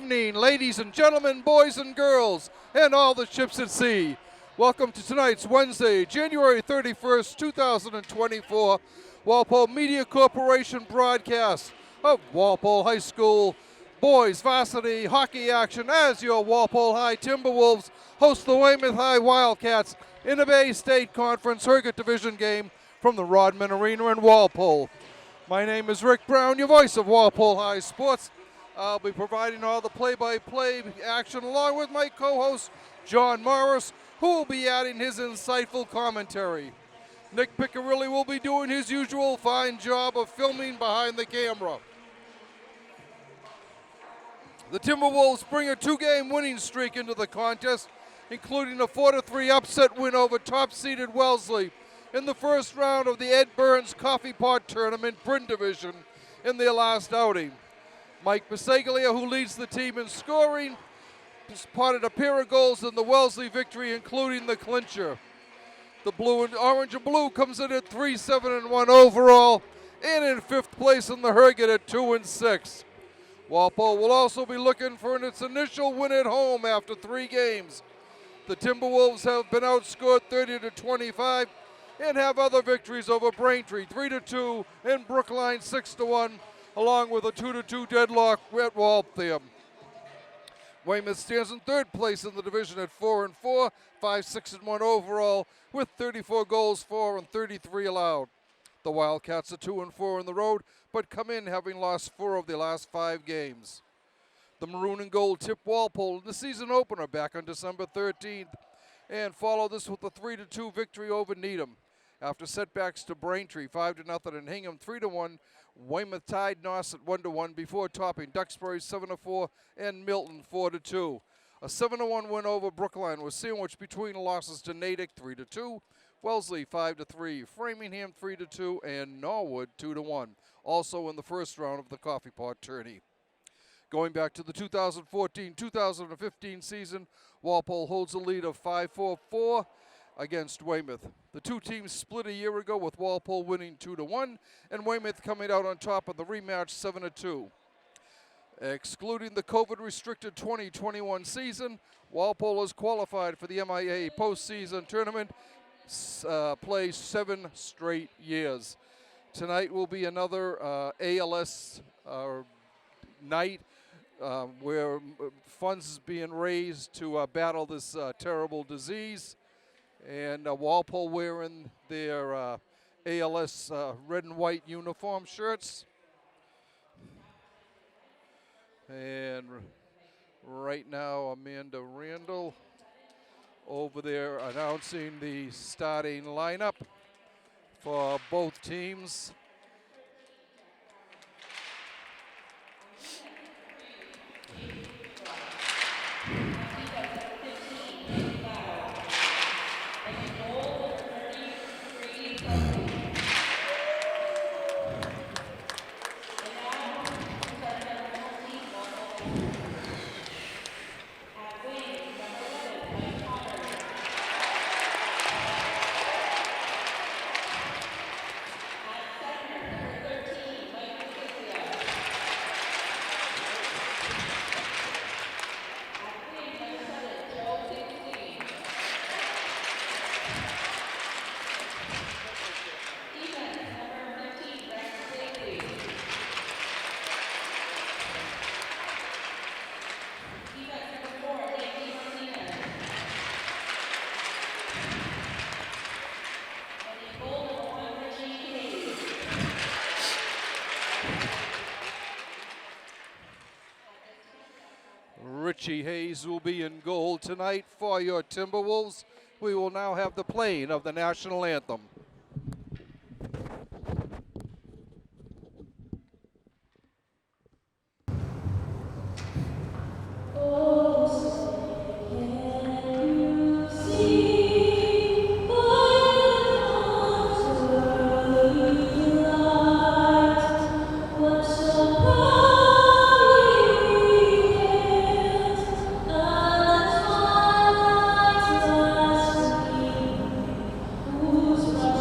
evening, ladies and gentlemen, boys and girls, and all the ships at sea. Welcome to tonight's Wednesday, January 31st, 2024, Walpole Media Corporation broadcast of Walpole High School boys varsity hockey action as your Walpole High Timberwolves host the Weymouth High Wildcats in a Bay State Conference Circuit Division game from the Rodman Arena in Walpole. My name is Rick Brown, your voice of Walpole High Sports. I'll be providing all the play-by-play action along with my co-host, John Morris, who will be adding his insightful commentary. Nick Piccirilli will be doing his usual fine job of filming behind the camera. The Timberwolves bring a two-game winning streak into the contest, including a 4-3 upset win over top-seeded Wellesley in the first round of the Ed Burns Coffee Pot Tournament Bryn Division in their last outing. Mike Bisaglia, who leads the team in scoring, spotted a pair of goals in the Wellesley victory, including the clincher. The Orange and Blue comes in at 3-7-1 overall and in fifth place in the Herget at 2-6. Walpole will also be looking for its initial win at home after 3 games. The Timberwolves have been outscored 30-25 and have other victories over Braintree 3-2 and Brookline 6-1, along with a 2-2 deadlock at Waltham. Weymouth stands in third place in the division at 4-4, 5-6-1 overall, with 34 goals for and 33 allowed. The Wildcats are 2-4 on the road, but come in having lost 4 of their last 5 games. The Maroon and Gold tip Walpole in the season opener back on December 13th, and follow this with a 3-2 victory over Needham. After setbacks to Braintree 5-0 and Hingham 3-1, Weymouth tied Norris at 1-1 before topping Duxbury 7-4 and Milton 4-2. A 7-1 win over Brookline was sandwiched between losses to Natick 3-2, Wellesley 5-3, Framingham 3-2, and Norwood 2-1, also in the first round of the Coffee Pot Tourney. Going back to the 2014-2015 season, Walpole holds a lead of 5-4 against Weymouth. The two teams split a year ago, with Walpole winning 2-1 and Weymouth coming out on top of the rematch 7-2. Excluding the COVID-restricted 2021 season, Walpole has qualified for the MIA postseason tournament play 7 straight years. Tonight will be another ALS night where funds is being raised to battle this terrible disease. And Walpole wearing their ALS red and white uniform shirts. And right now, Amanda Randall over there announcing the starting lineup for both teams. Richie Hayes will be in goal tonight for your Timberwolves. We will now have the playing of the national anthem. Whose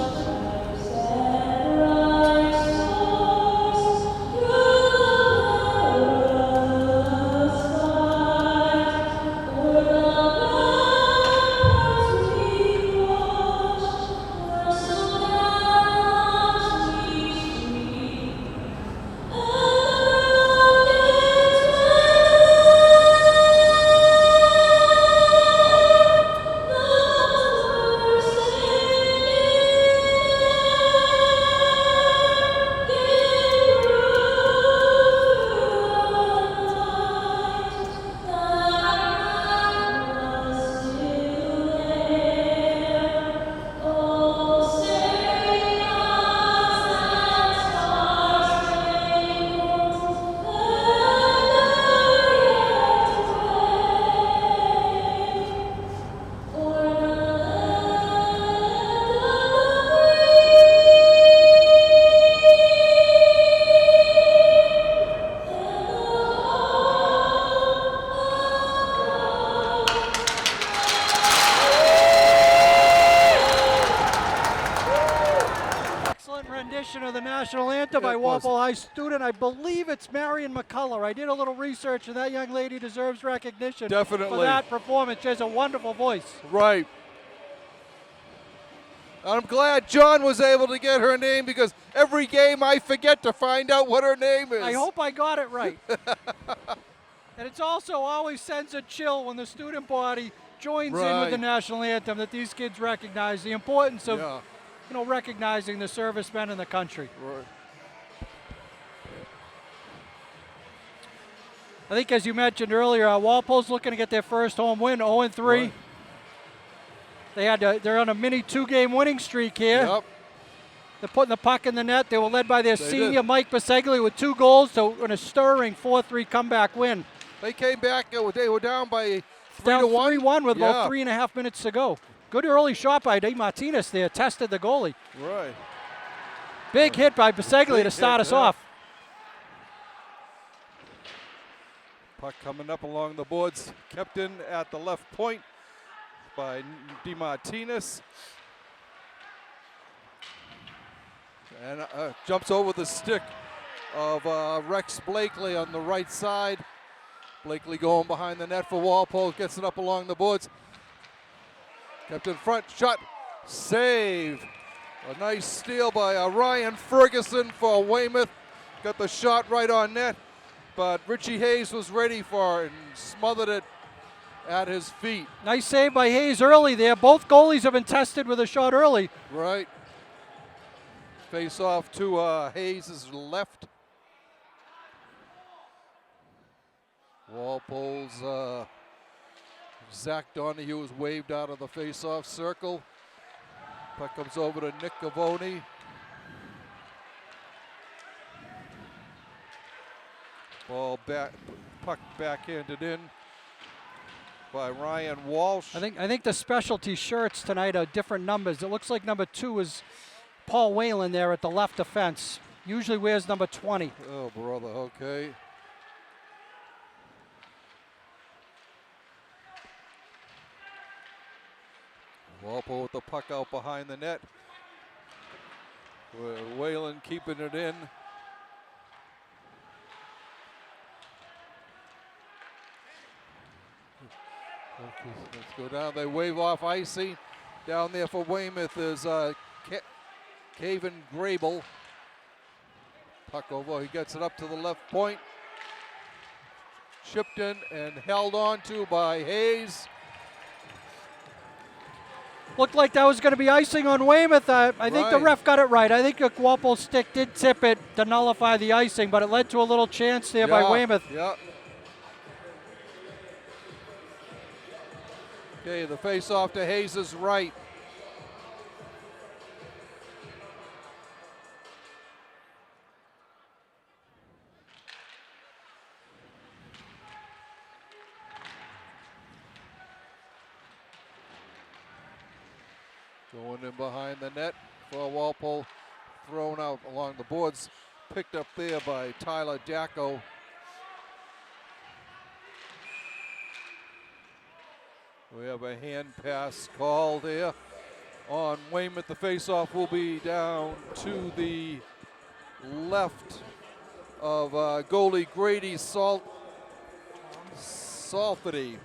national anthem by It was. Walpole High student. I believe it's Marion McCullough. I did a little research, and that young lady deserves recognition Definitely. for that performance. She has a wonderful voice. Right. I'm glad John was able to get her name because every game I forget to find out what her name is. I hope I got it right. And it's also always sends a chill when the student body joins in with the national anthem that these kids recognize the importance of recognizing the servicemen in the country. Right. I think, as you mentioned earlier, Walpole's looking to get their first home win, 0-3. Right. They're on a mini 2-game winning streak here. Yep. They're putting the puck in the net. They were led by their senior, Mike Bisegli, with 2 goals, so in a stirring 4-3 comeback win. They came back. They were down by 3-1. Down 3-1 with about 3.5 minutes to go. Good early shot by Di Martinez there, tested the goalie. Right. Big hit by Bisegli to start us off. Puck coming up along the boards, kept in at the left point by Di Martinez. And jumps over the stick of Rex Blakely on the right side. Blakely going behind the net for Walpole, gets it up along the boards. Kept in front, shot, save. A nice steal by Ryan Ferguson for Weymouth. Got the shot right on net, but Richie Hayes was ready for it and smothered it at his feet. Nice save by Hayes early there. Both goalies have been tested with a shot early. Right. Face off to Hayes' left. Walpole's Zach Donahue was waved out of the face-off circle. Puck comes over to Nick Gavoni. Ball back, puck backhanded in by Ryan Walsh. I think the specialty shirts tonight are different numbers. It looks like number 2 is Paul Whalen there at the left defense. Usually wears number 20. Oh, brother, okay. Walpole with the puck out behind the net. Whalen keeping it in. Let's go down. They wave off icing. Down there for Weymouth is Caven Grable. Puck over. He gets it up to the left point. Chipped in and held on to by Hayes. Looked like that was going to be icing on Weymouth. I think the ref got it right. I think Walpole's stick did tip it to nullify the icing, but it led to a little chance there by Weymouth. Yeah. Okay, the face-off to Hayes' right. Going in behind the net for Walpole. Thrown out along the boards. Picked up there by Tyler Dacko. We have a hand pass called there on Weymouth. The faceoff will be down to the left of goalie Grady Salfity.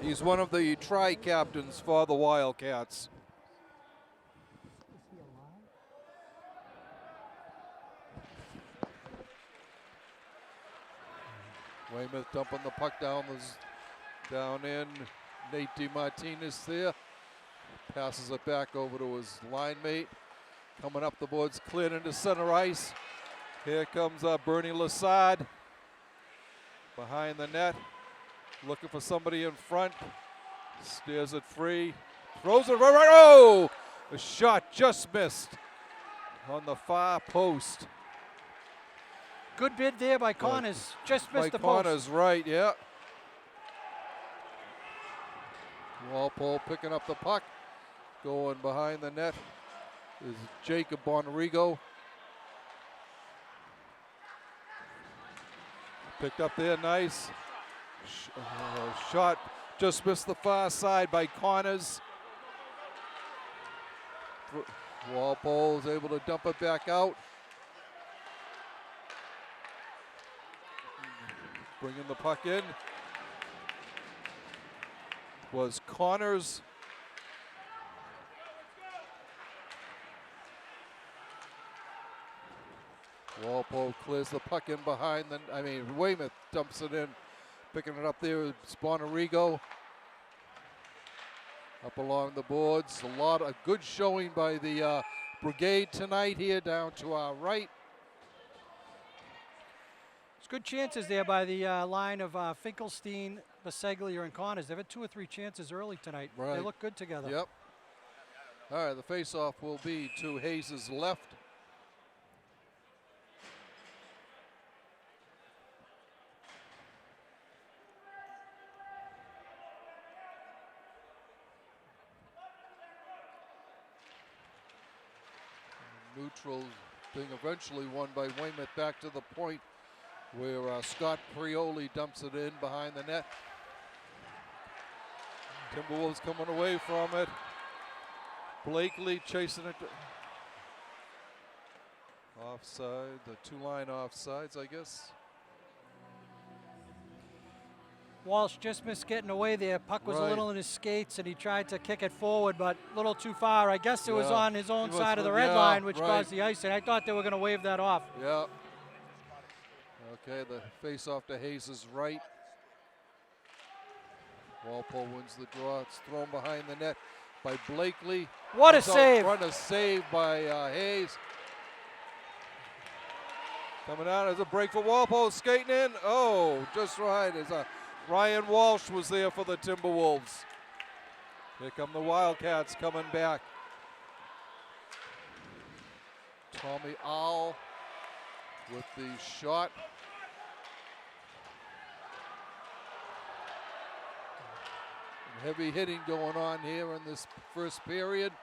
He's one of the tri-captains for the Wildcats. Weymouth dumping the puck down in. Nate DiMartinez there. Passes it back over to his line mate. Coming up the boards, cleared into center ice. Here comes Bernie Lassard behind the net. Looking for somebody in front. Steers it free. Throws it right. Oh! The shot just missed on the far post. Good bid there by Connors. Just missed the post. Connors, right, yeah. Walpole picking up the puck. Going behind the net is Jacob Bonrigo. Picked up there, nice. Shot just missed the far side by Connors. Walpole is able to dump it back out. Bringing the puck in was Connors. Walpole clears the puck in behind Weymouth dumps it in. Picking it up there is Bonarigo. Up along the boards. A good showing by the Brigade tonight here down to our right. There's good chances there by the line of Finkelstein, Baseglia, and Connors. They've had 2 or 3 chances early tonight. Right. They look good together. Yep. All right, the face-off will be to Hayes' left. Neutral being eventually won by Weymouth back to the point where Scott Prioli dumps it in behind the net. Timberwolves coming away from it. Blakely chasing it. Offside, the 2-line offsides, I guess. Walsh just missed getting away there. Puck was Right. a little in his skates, and he tried to kick it forward, but a little too far. I guess it was on his own side of the red line, which caused the icing. I thought they were going to wave that off. Yeah. Okay, the face-off to Hayes' right. Walpole wins the draw. It's thrown behind the net by Blakely. What a save. What a save by Hayes. Coming out as a break for Walpole, skating in. Oh, just right as Ryan Walsh was there for the Timberwolves. Here come the Wildcats coming back. Tommy Owl with the shot. Heavy hitting going on here in this first period.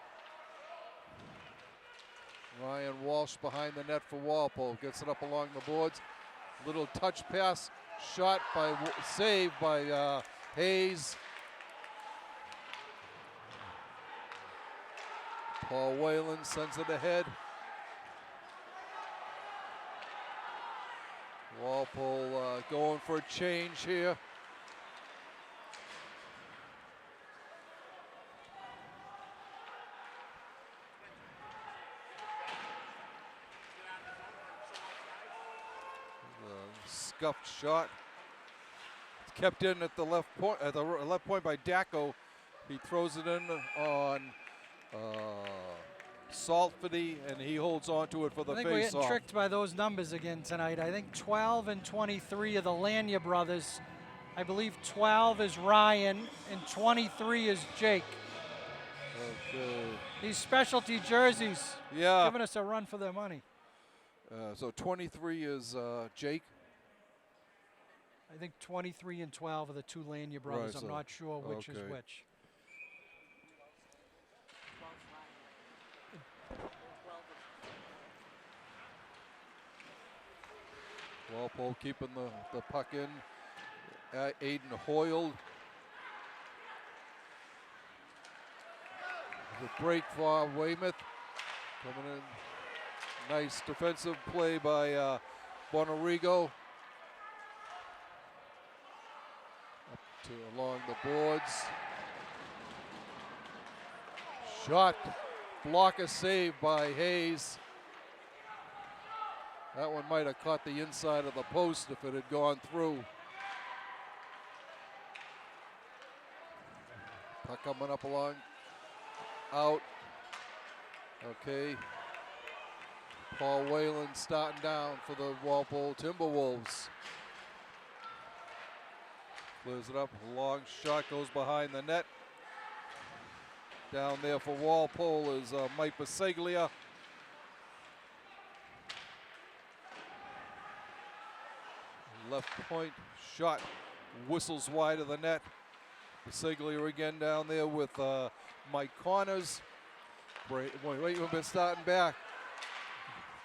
Ryan Walsh behind the net for Walpole. Gets it up along the boards. Little touch pass. Shot by, saved by Hayes. Paul Whalen sends it ahead. Walpole going for a change here. Scuffed shot. It's kept in at the left point by Dacko. He throws it in on Saltford, and he holds on to it for the face-off. I think we're getting tricked by those numbers again tonight. I think 12 and 23 are the Lanya brothers. I believe 12 is Ryan and 23 is Jake. Okay. These specialty jerseys, giving us a run for their money. So 23 is Jake. I think 23 and 12 are the 2 Lanya brothers. Right, I'm not sure which is which. Walpole keeping the puck in. Aiden Hoyle. The break for Weymouth. Coming in. Nice defensive play by Bonarigo. Up to along the boards. Shot. Blocker save by Hayes. That one might have caught the inside of the post if it had gone through. Puck coming up along. Out. Okay. Paul Whalen starting down for the Walpole Timberwolves. Clears it up. Long shot goes behind the net. Down there for Walpole is Mike Baseglia. Left point shot whistles wide of the net. Baseglia again down there with Mike Connors. We've been starting back.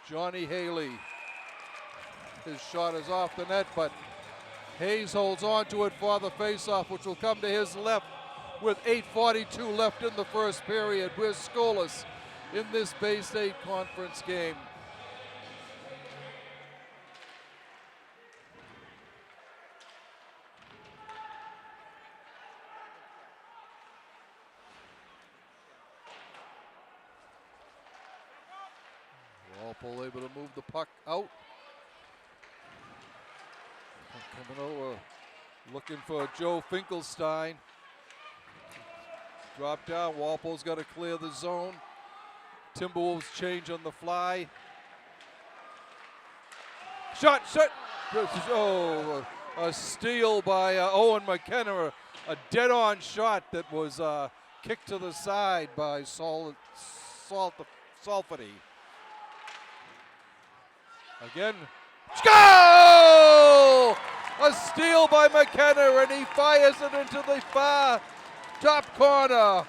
Johnny Haley. His shot is off the net, but Hayes holds on to it for the faceoff, which will come to his left with 8:42 left in the first period. We're scoreless in this Bay State Conference game. Walpole able to move the puck out. Coming over, looking for Joe Finkelstein. Drop down, Walpole's got to clear the zone. Timberwolves change on the fly. Shot! Oh, a steal by Owen McKenna. A dead-on shot that was kicked to the side by Salfady. Again, goal! A steal by McKenna, and he fires it into the far top corner.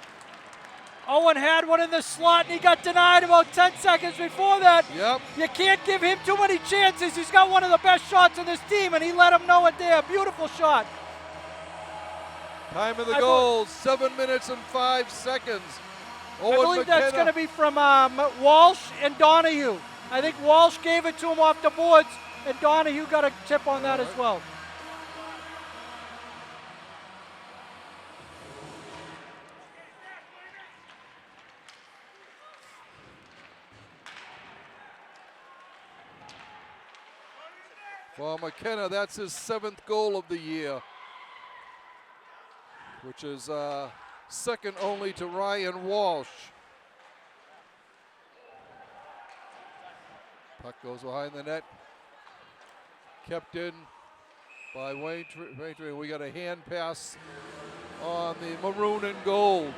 Owen had one in the slot, and he got denied about 10 seconds before that. Yep. You can't give him too many chances. He's got one of the best shots in this team, and he let him know it there. Beautiful shot. Time of the goal, 7 minutes and 5 seconds. Owen I believe McKenna. That's going to be from Walsh and Donahue. I think Walsh gave it to him off the boards, and Donahue got a tip on that as well. For McKenna, that's his 7th goal of the year, which is second only to Ryan Walsh. Puck goes behind the net. Kept in by Wayne. We got a hand pass on the maroon and gold.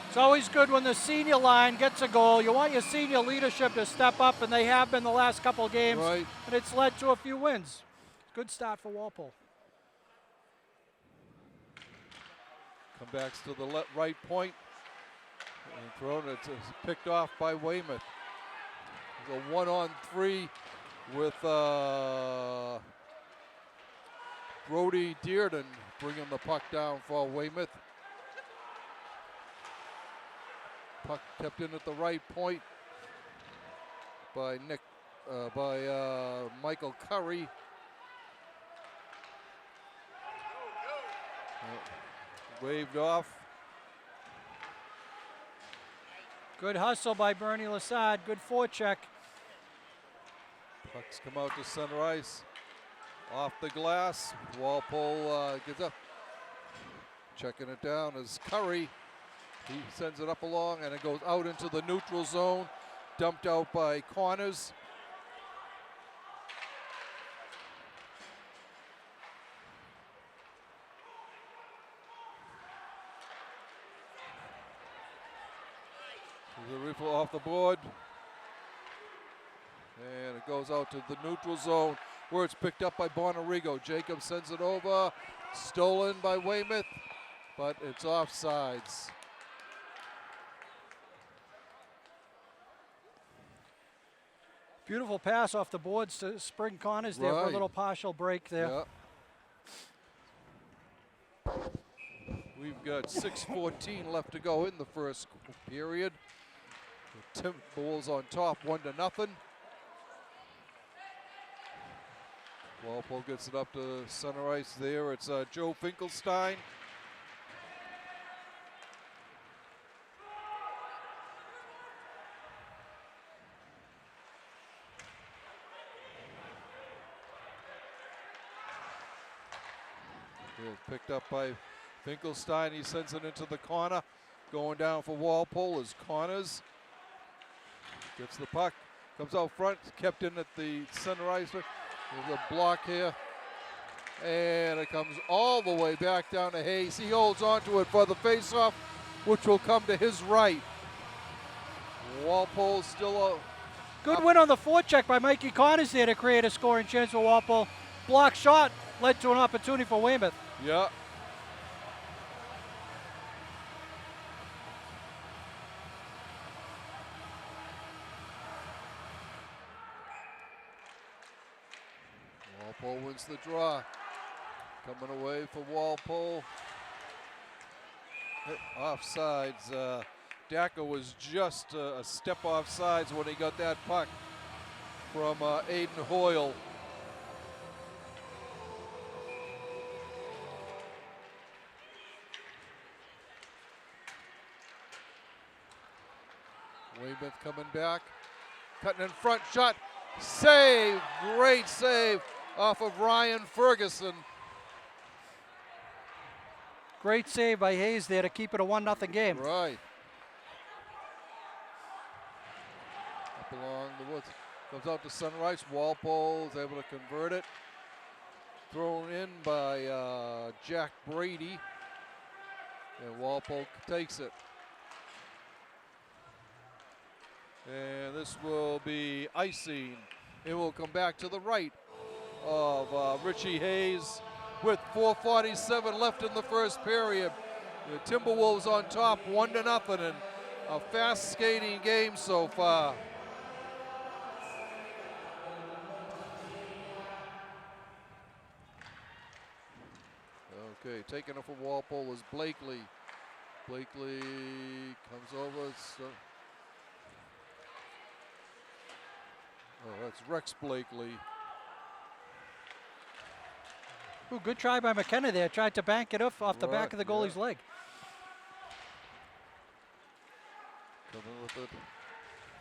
It's always good when the senior line gets a goal. You want your senior leadership to step up, and they have been the last couple of games, right. And it's led to a few wins. Good start for Walpole. Comebacks to the right point. And thrown, it's picked off by Weymouth. There's a 1-on-3 with Brody Dearden bringing the puck down for Weymouth. Puck kept in at the right point by Michael Curry. Waved off. Good hustle by Bernie Lassard. Good forecheck. Pucks come out to center ice. Off the glass. Walpole gets up. Checking it down is Curry. He sends it up along, and it goes out into the neutral zone. Dumped out by Corners. There's a rifle off the board. And it goes out to the neutral zone, where it's picked up by Bonarigo. Jacob sends it over. Stolen by Weymouth, but it's offsides. Beautiful pass off the boards to Spring Connors there for a little partial break there. Yeah. We've got 6:14 left to go in the first period. The Timberwolves on top, 1-0. Walpole gets it up to center ice there. It's Joe Finkelstein. Picked up by Finkelstein. He sends it into the corner. Going down for Walpole is Connors. Gets the puck. Comes out front. Kept in at the center ice. There's a block here. And it comes all the way back down to Hayes. He holds on to it for the faceoff, which will come to his right. Walpole still a good win on the forecheck by Mikey Connors there to create a scoring chance for Walpole. Block shot led to an opportunity for Weymouth. Yeah. Walpole wins the draw. Coming away for Walpole. Offsides. Dacko was just a step offsides when he got that puck from Aiden Hoyle. Weymouth coming back, cutting in front, shot, save, great save off of Ryan Ferguson. Great save by Hayes there to keep it a 1-0 game. Right. Up along the woods, comes out to Sunrise. Walpole is able to convert it. Thrown in by Jack Brady, and Walpole takes it. And this will be icing. It will come back to the right of Richie Hayes with 4:47 left in the first period. The Timberwolves on top, 1-0, and a fast skating game so far. Okay, taking it for Walpole is Blakely. Blakely comes over. Oh, that's Rex Blakely. Ooh, good try by McKenna there. Tried to bank it off the back of the goalie's leg. Coming with it.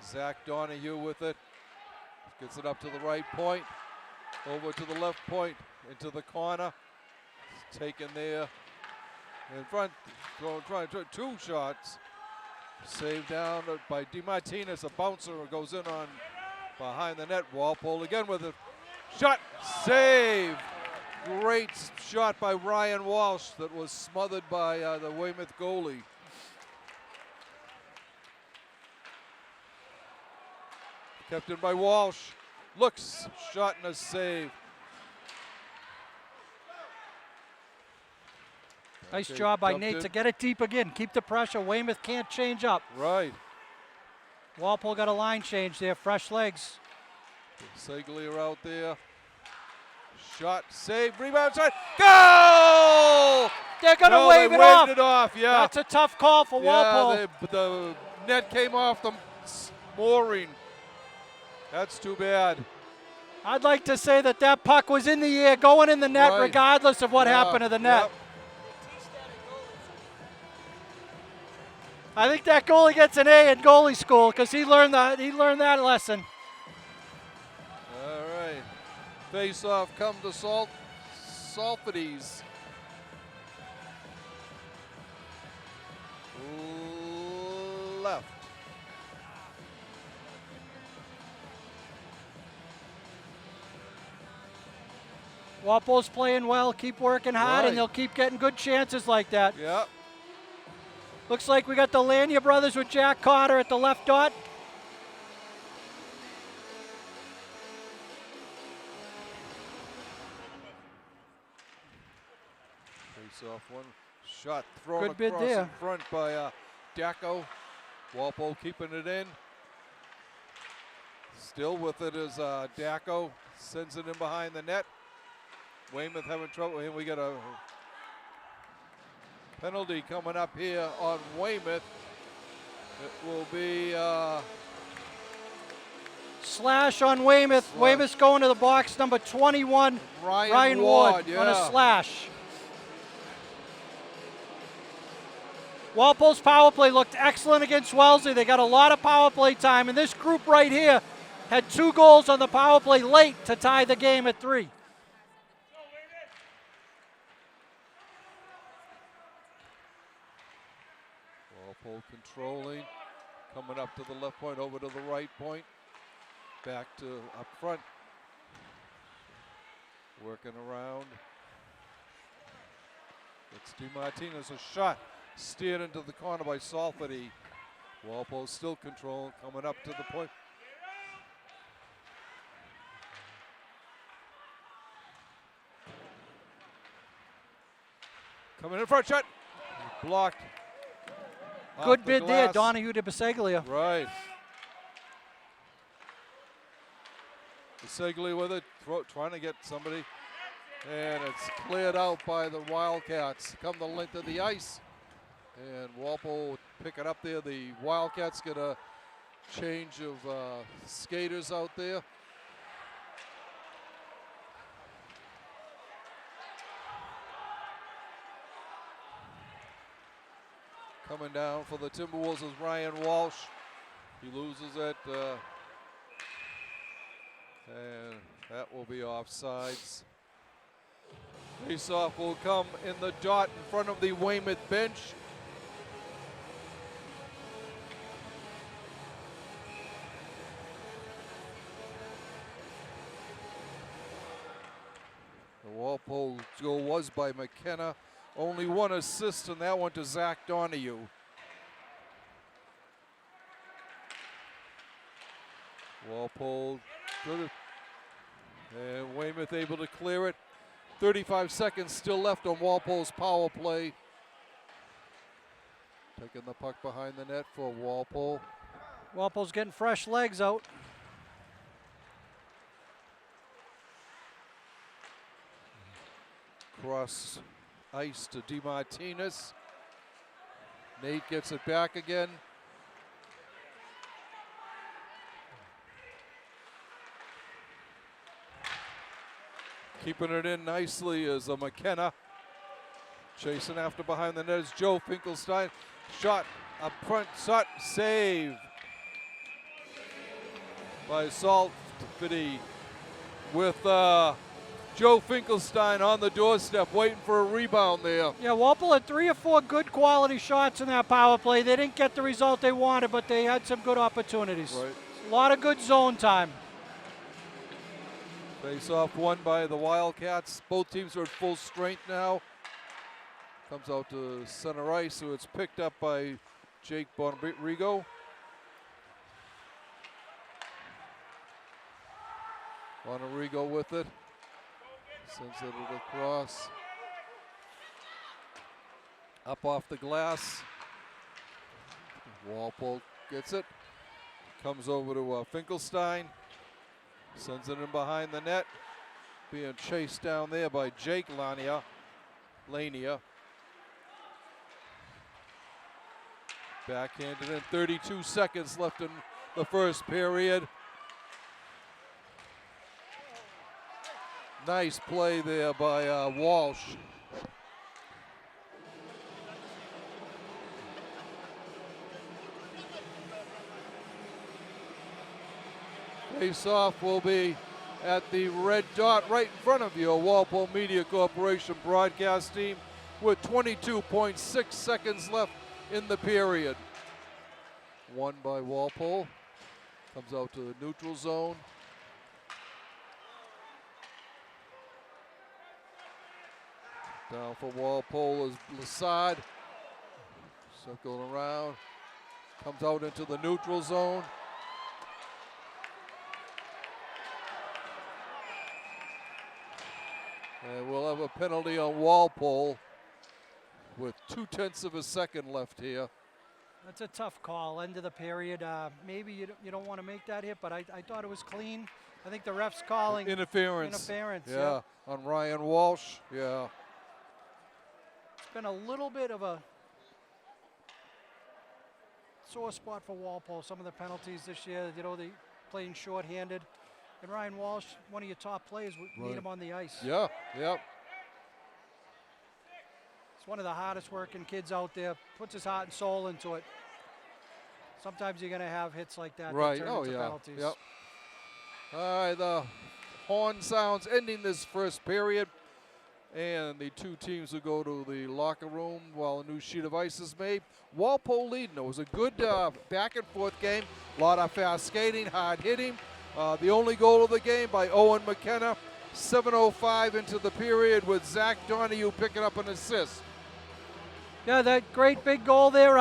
Zach Donahue with it. Gets it up to the right point. Over to the left point. Into the corner. It's taken there. In front. Trying two shots. Saved down by DeMartinez. A bouncer goes in on behind the net. Walpole again with a shot. Save. Great shot by Ryan Walsh that was smothered by the Weymouth goalie. Kept in by Walsh. Looks, shot and a save. Nice job by Nate to get it deep again. Keep the pressure. Weymouth can't change up. Right. Walpole got a line change there. Fresh legs. Seglia out there. Shot, save, rebound, shot, goal! They're going to wave they it waved off. It off. Yeah. That's a tough call for Walpole. The net came off the mooring. That's too bad. I'd like to say that puck was in the air, going in the net, right. regardless of what happened to the net. Yep. I think that goalie gets an A in goalie school because he learned that lesson. All right. Face-off come to Salfades. Left. Walpole's playing well. Keep working hard, and they'll keep getting good chances like that. Yep. Looks like we got the Lanier brothers with Jack Carter at the left dot. Face-off one. Shot thrown Good bid across there. in front by Dacko. Walpole keeping it in. Still with it is Dacko. Sends it in behind the net. Weymouth having trouble. And we got a penalty coming up here on Weymouth. It will be slash on Weymouth. Slash. Weymouth's going to the box, number 21, Ryan Ward on a slash. Walpole's power play looked excellent against Wellesley. They got a lot of power play time, and this group right here had 2 goals on the power play late to tie the game at 3. Walpole controlling, coming up to the left point, over to the right point, back to up front, working around. It's DeMartinez, a shot, steered into the corner by Salfady. Walpole still controlling, coming up to the point. Coming in front, shot, blocked. Good bid there, Donahue to Biseglia. Right. Biseglia with it, trying to get somebody. And it's cleared out by the Wildcats. Come the length of the ice. And Walpole will pick it up there. The Wildcats get a change of skaters out there. Coming down for the Timberwolves is Ryan Walsh. He loses it. And that will be offsides. Face-off will come in the dot in front of the Weymouth bench. The Walpole goal was by McKenna. Only one assist, and that went to Zach Donahue. Walpole, good. And Weymouth able to clear it. 35 seconds still left on Walpole's power play. Taking the puck behind the net for Walpole. Walpole's getting fresh legs out. Cross ice to DeMartinez. Nate gets it back again. Keeping it in nicely is a McKenna. Chasing after behind the net is Joe Finkelstein. Shot up front, shot, save by Salt Fitty with Joe Finkelstein on the doorstep waiting for a rebound there. Yeah, Walpole had 3 or 4 good quality shots in that power play. They didn't get the result they wanted, but they had some good opportunities. Right. A lot of good zone time. Face-off won by the Wildcats. Both teams are at full strength now. Comes out to center ice, so it's picked up by Jake Bonrigo. Bonrigo with it. Sends it across. Up off the glass. Walpole gets it. Comes over to Finkelstein. Sends it in behind the net. Being chased down there by Jake Lania. Backhanded in. 32 seconds left in the first period. Nice play there by Walsh. Face-off will be at the red dot right in front of you, Walpole Media Corporation broadcast team, with 22.6 seconds left in the period. Won by Walpole. Comes out to the neutral zone. Down for Walpole is Lassad. Circling around. Comes out into the neutral zone. And we'll have a penalty on Walpole with 0.2 of a second left here. That's a tough call, end of the period. Maybe you don't want to make that hit, but I thought it was clean. I think the ref's calling interference. Yeah, on Ryan Walsh. Yeah. It's been a little bit of a sore spot for Walpole. Some of the penalties this year, they playing shorthanded. And Ryan Walsh, one of your top players, we need him on the ice. Yeah, yep. He's one of the hardest working kids out there, puts his heart and soul into it. Sometimes you're going to have hits like that Right, that turn into penalties. Yep. All right, the horn sounds ending this first period. And the two teams will go to the locker room while a new sheet of ice is made. Walpole leading. It was a good back and forth game. A lot of fast skating, hard hitting. The only goal of the game by Owen McKenna. 7:05 into the period with Zach Donahue picking up an assist. Yeah, that great big goal there.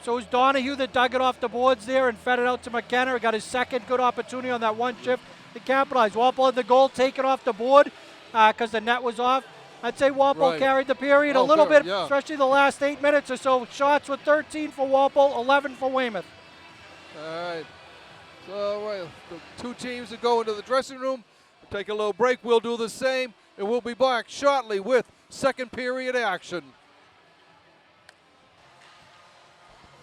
So it was Donahue that dug it off the boards there and fed it out to McKenna. He got his second good opportunity on that one shift to capitalize. Walpole had the goal taken off the board because the net was off. I'd say Walpole carried the period a little bit, especially the last 8 minutes or so. Shots were 13 for Walpole, 11 for Weymouth. All right. So the two teams that go into the dressing room. Take a little break. We'll do the same. And we'll be back shortly with second period action.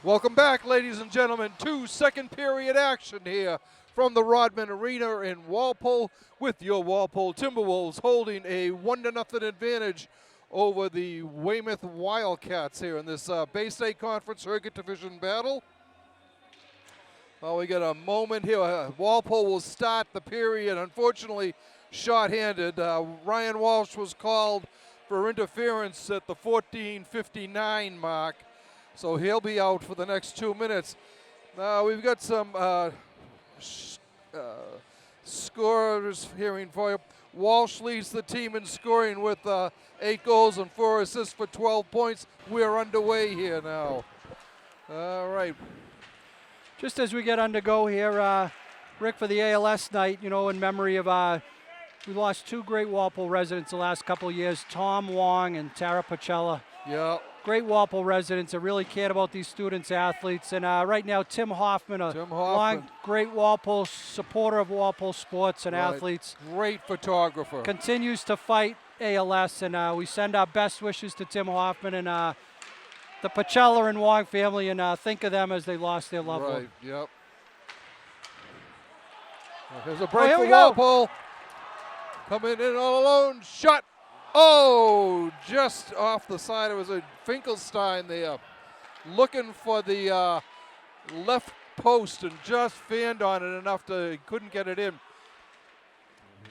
Welcome back, ladies and gentlemen, to second period action here from the Rodman Arena in Walpole, with your Walpole Timberwolves holding a 1-0 advantage over the Weymouth Wildcats here in this Bay State Conference Circuit Division battle. Well, we got a moment here. Walpole will start the period, unfortunately short-handed. Ryan Walsh was called for interference at the 14:59 mark, so he'll be out for the next 2 minutes. We've got some scorers hearing for you. Walsh leads the team in scoring with 8 goals and 4 assists for 12 points. We're underway here now. All right. Just as we get undergo here, Rick, for the ALS night, you know, in memory of, we lost 2 great Walpole residents the last couple of years, Tom Wong and Tara Pacella. Yeah. Great Walpole residents that really cared about these students, athletes. And right now, Tim Hoffman, long, great Walpole supporter of Walpole sports and athletes. Great photographer. Continues to fight ALS, and we send our best wishes to Tim Hoffman and the Pacella and Wong family, and think of them as they lost their loved one. Right, yep. Here's a break for Walpole. Coming in all alone, shot. Oh, just off the side. It was a Finkelstein there, looking for the left post and just fanned on it enough to couldn't get it in.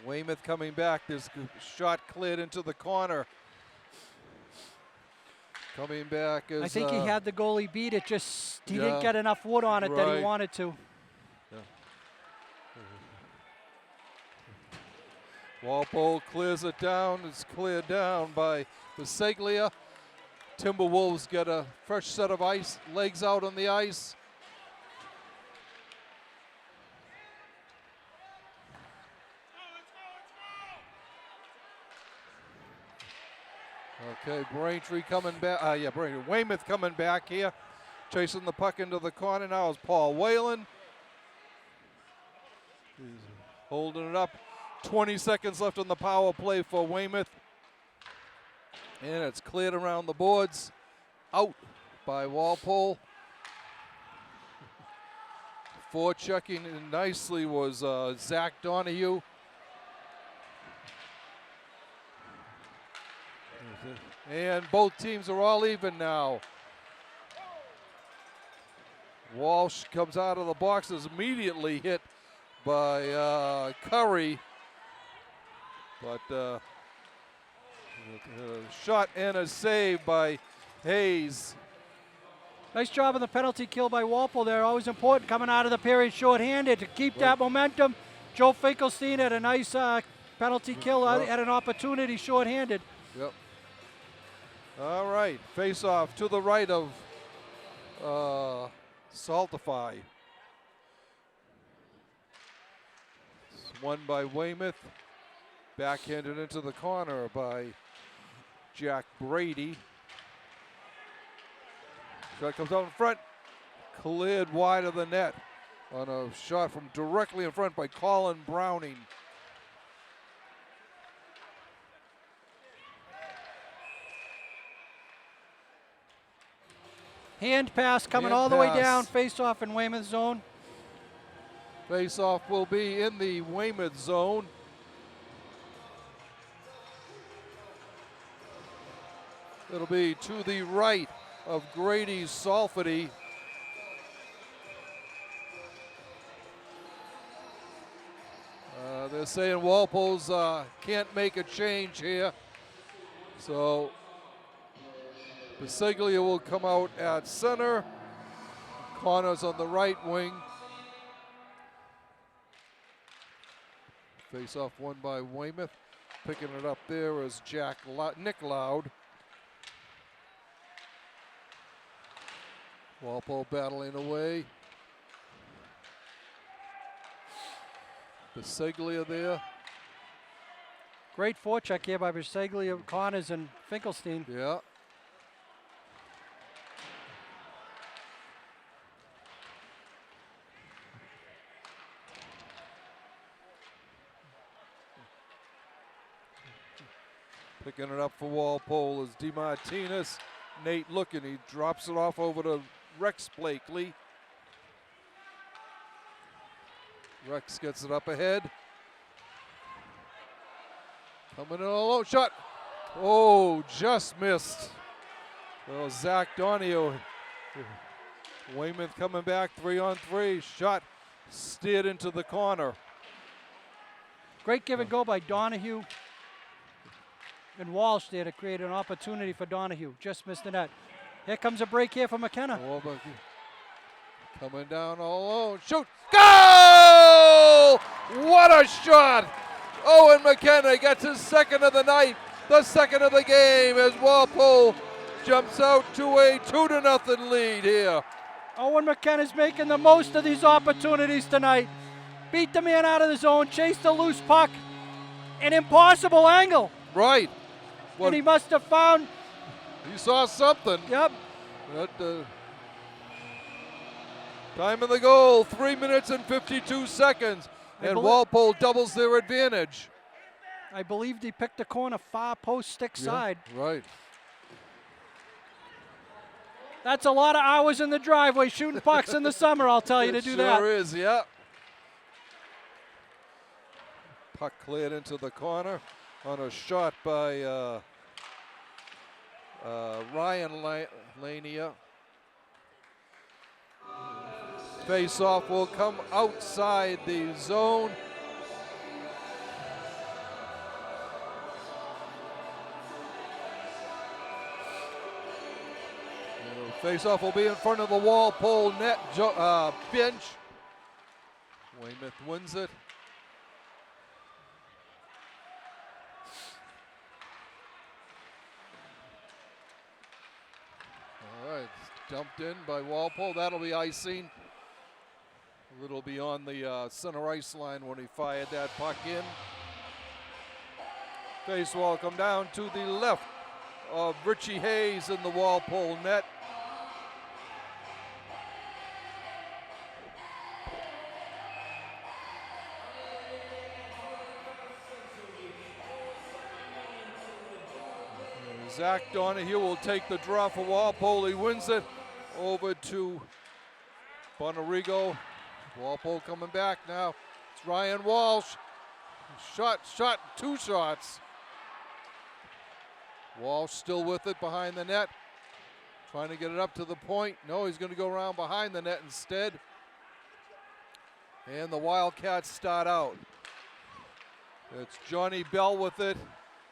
Weymouth coming back. This shot cleared into the corner. Coming back is. I think he had the goalie beat. It just he didn't get enough wood on it that he wanted to. Yeah. Walpole clears it down. It's cleared down by Biseglia. Timberwolves get a fresh set of legs out on the ice. Okay, Braintree coming back. Weymouth coming back here. Chasing the puck into the corner now is Paul Whalen. He's holding it up. 20 seconds left on the power play for Weymouth. And it's cleared around the boards. Out by Walpole. Forechecking nicely was Zach Donahue. And both teams are all even now. Walsh comes out of the box, is immediately hit by Curry. But a shot and a save by Hayes. Nice job on the penalty kill by Walpole there. Always important coming out of the period shorthanded to keep that momentum. Joe Finkelstein had a nice penalty kill at an opportunity shorthanded. Yep. All right, face off to the right of Saltify. It's won by Weymouth. Backhanded into the corner by Jack Brady. Shot comes out in front. Cleared wide of the net on a shot from directly in front by Colin Browning. Hand pass coming all the way down, face off in Weymouth zone. Face off will be in the Weymouth zone. It'll be to the right of Grady Salfity. They're saying Walpole's can't make a change here. So Biseglia will come out at center. Connors on the right wing. Face off won by Weymouth. Picking it up there is Nick Loud. Walpole battling away. Biseglia there. Great forecheck here by Biseglia, Connors, and Finkelstein. Yeah. Picking it up for Walpole is DeMartinez. Nate looking, he drops it off over to Rex Blakely. Rex gets it up ahead. Coming in a low shot. Oh, just missed. Well, Zach Donahue. Weymouth coming back 3-on-3. Shot steered into the corner. Great give and go by Donahue and Walsh there to create an opportunity for Donahue. Just missed the net. Here comes a break here for McKenna. Coming down all alone. Shoot. Goal! What a shot! Owen McKenna gets his second of the night, the second of the game as Walpole jumps out to a 2-0 lead here. Owen McKenna's making the most of these opportunities tonight. Beat the man out of the zone, chased the loose puck, an impossible angle. Right. And he must have found. He saw something. Yep. Time of the goal, 3 minutes and 52 seconds. And Walpole doubles their advantage. I believe he picked the corner far post stick side. Right. That's a lot of hours in the driveway shooting pucks in the summer, I'll tell you, to do that. Sure is, yeah. Puck cleared into the corner on a shot by Ryan Lania. Face-off will come outside the zone. Face-off will be in front of the Walpole net bench. Weymouth wins it. All right, dumped in by Walpole. That'll be icing. A little beyond the center ice line when he fired that puck in. Face will come down to the left of Richie Hayes in the Walpole net. Zach Donahue will take the draw for Walpole. He wins it over to Bonarigo. Walpole coming back now. It's Ryan Walsh. Shot, two shots. Walsh still with it behind the net. Trying to get it up to the point. No, he's going to go around behind the net instead. And the Wildcats start out. It's Johnny Bell with it.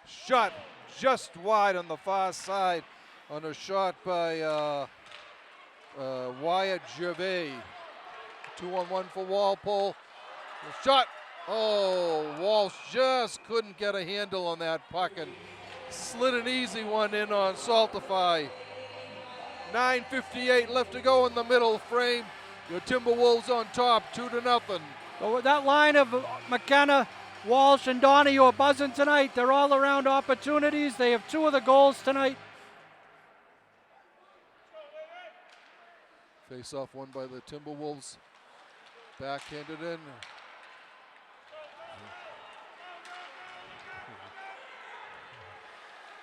Shot just wide on the far side on a shot by Wyatt Gervais. 2-on-1 for Walpole. The shot. Oh, Walsh just couldn't get a handle on that puck and slid an easy one in on Saltify. 9:58 left to go in the middle frame. Your Timberwolves on top, 2-0. So that line of McKenna, Walsh, and Donahue are buzzing tonight. They're all around opportunities. They have 2 of the goals tonight. Face-off won by the Timberwolves. Backhanded in.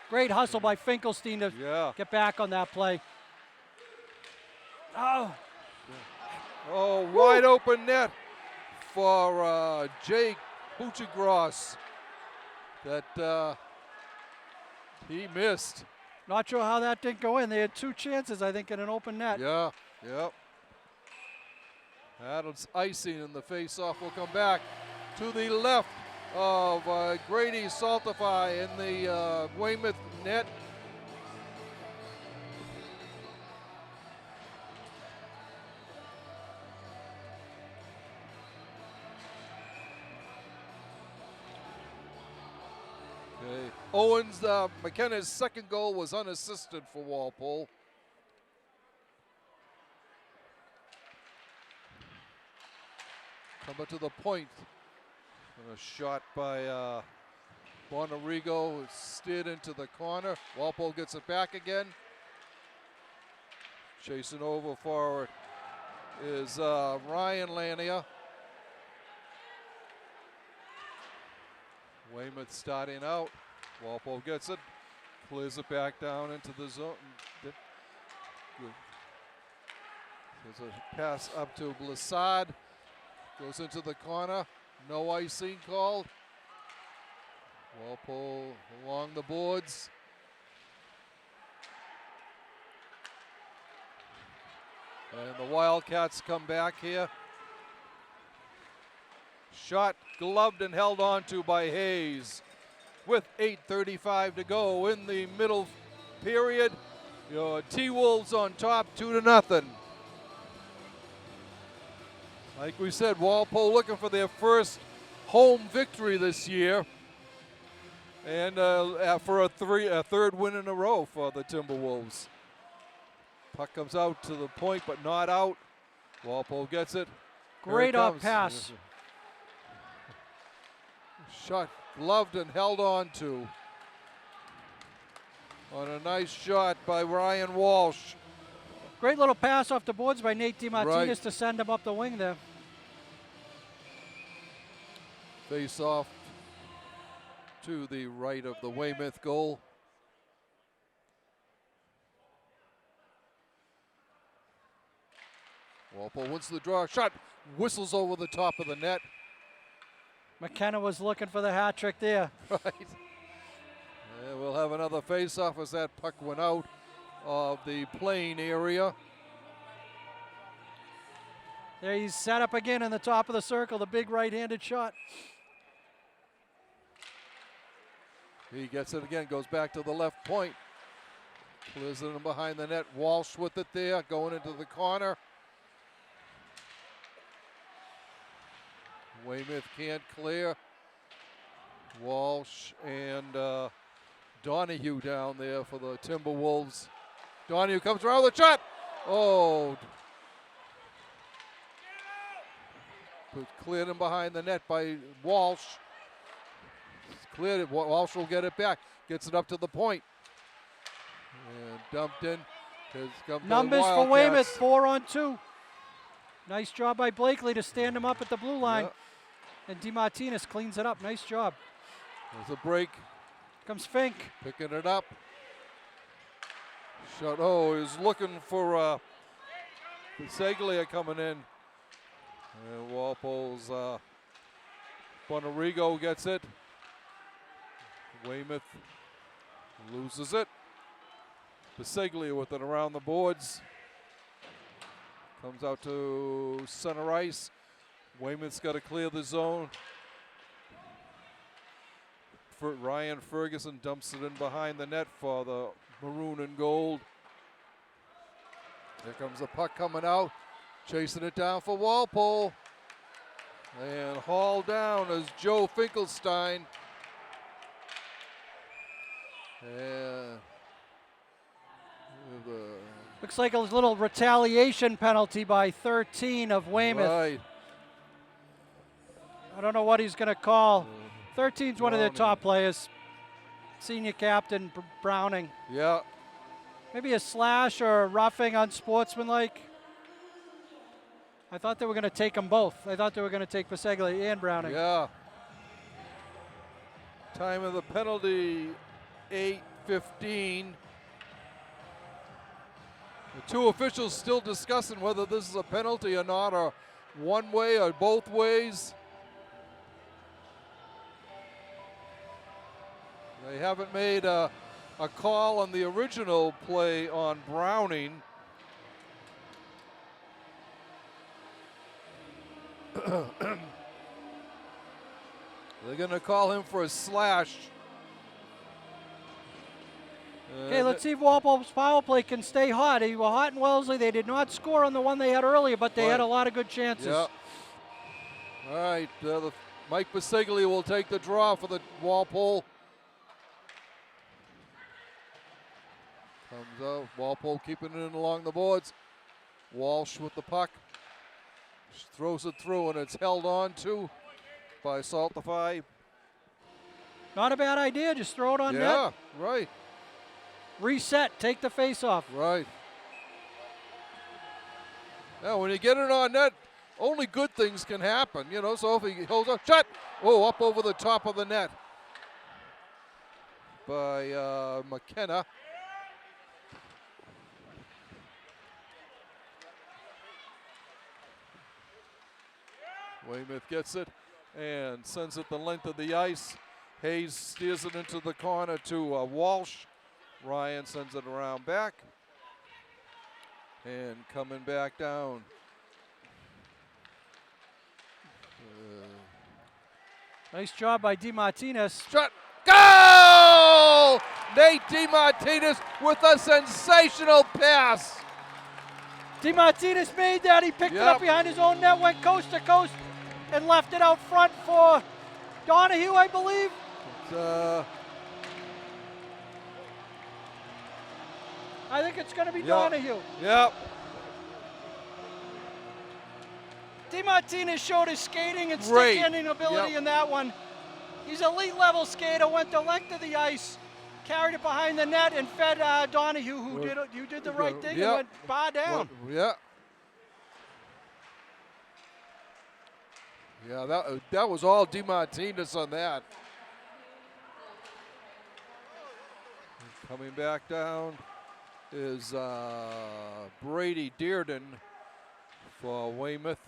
Great hustle by Finkelstein to get back on that play. Oh. Oh, wide open net for Jake Buchigros that he missed. Not sure how that didn't go in. They had 2 chances, I think, in an open net. Yeah, yep. Adams icing, and the face-off will come back to the left of Grady Saltify in the Weymouth net. Okay. Owens, McKenna's second goal was unassisted for Walpole. Coming to the point. And a shot by Bonarigo. It's steered into the corner. Walpole gets it back again. Chasing over for it is Ryan Lania. Weymouth starting out. Walpole gets it, clears it back down into the zone. Good. There's a pass up to Blissard. Goes into the corner. No icing called. Walpole along the boards. And the Wildcats come back here. Shot gloved and held on to by Hayes. With 8:35 to go in the middle period. Your T-Wolves on top 2-0. Like we said, Walpole looking for their first home victory this year. And for a third win in a row for the Timberwolves. Puck comes out to the point, but not out. Walpole gets it. Great up pass. Shot gloved and held on to. On a nice shot by Ryan Walsh. Great little pass off the boards by Nate DiMartinez Right. to send him up the wing there. Face off to the right of the Weymouth goal. Walpole wins the draw. Shot whistles over the top of the net. McKenna was looking for the hat trick there. Right. And we'll have another face-off as that puck went out of the playing area. There he's set up again in the top of the circle, the big right-handed shot. He gets it again, goes back to the left point. Clears it in behind the net. Walsh with it there, going into the corner. Weymouth can't clear. Walsh and Donahue down there for the Timberwolves. Donahue comes around with a shot. Oh. Cleared in behind the net by Walsh. Cleared it. Walsh will get it back. Gets it up to the point. And dumped in. Numbers for Weymouth, 4-on-2. Nice job by Blakely to stand him up at the blue line. Yep. And DiMartinez cleans it up. Nice job. There's a break. Comes Fink. Picking it up. Shot. Oh, he's looking for Biseglia coming in. And Walpole's Bonarigo gets it. Weymouth loses it. Biseglia with it around the boards. Comes out to center ice. Weymouth's got to clear the zone. Ryan Ferguson dumps it in behind the net for the maroon and gold. There comes the puck coming out. Chasing it down for Walpole. And hauled down as Joe Finkelstein. And looks like a little retaliation penalty by 13 of Weymouth. Right. I don't know what he's going to call. 13's one of their Browning. top players. Senior captain Browning. Yeah. Maybe a slash or a roughing, unsportsmanlike. I thought they were going to take them both. I thought they were going to take Biseglia and Browning. Yeah. Time of the penalty, 8:15. The two officials still discussing whether this is a penalty or not, or one way or both ways. They haven't made a call on the original play on Browning. They're going to call him for a slash. Okay, let's see if Walpole's power play can stay hot. They were hot in Wellesley. They did not score on the one they had earlier, but they had a lot of good chances. Yeah. All right, Mike Biseglia will take the draw for the Walpole. Comes out, Walpole keeping it in along the boards. Walsh with the puck. Throws it through, and it's held on to by Saltify. Not a bad idea. Just throw it on net. Yeah, right. Reset. Take the face off. Right. Now, when you get it on net, only good things can happen, you know. So if he holds up, shot. Oh, up over the top of the net. by McKenna. Weymouth gets it and sends it the length of the ice. Hayes steers it into the corner to Walsh. Ryan sends it around back. And coming back down. Nice job by DeMartinez. Shot. Goal! Nate DeMartinez with a sensational pass. DeMartinez made that. He picked it up behind his own net, went coast to coast, and left it out front for Donahue, I believe. I think it's going to be Donahue. Yep. DeMartinez showed his skating and stick handling ability in that one. He's an elite level skater, went the length of the ice, carried it behind the net, and fed Donahue, who did the right thing and went bar down. Yeah, that was all DeMartinez on that. Coming back down is Brady Dearden for Weymouth.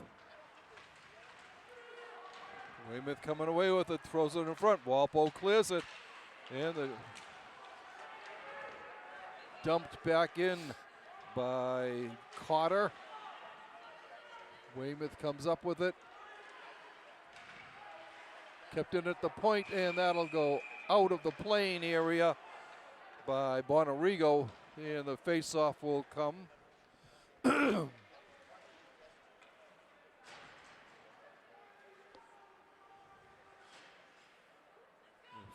Weymouth coming away with it, throws it in front. Walpole clears it, and dumped back in by Cotter. Weymouth comes up with it. Kept in at the point, and that'll go out of the playing area by Bonarigo, and the face-off will come.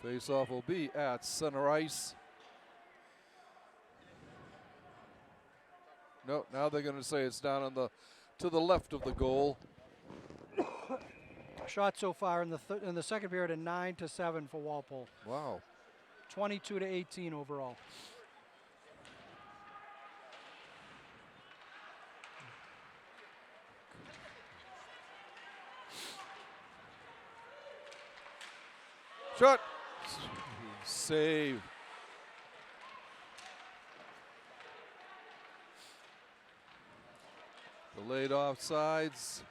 Face-off will be at center ice. No, now they're going to say it's down on to the left of the goal. Shot so far in the second period at 9-7 for Walpole. Wow. 22-18 overall. Shot. Save. Delayed offsides.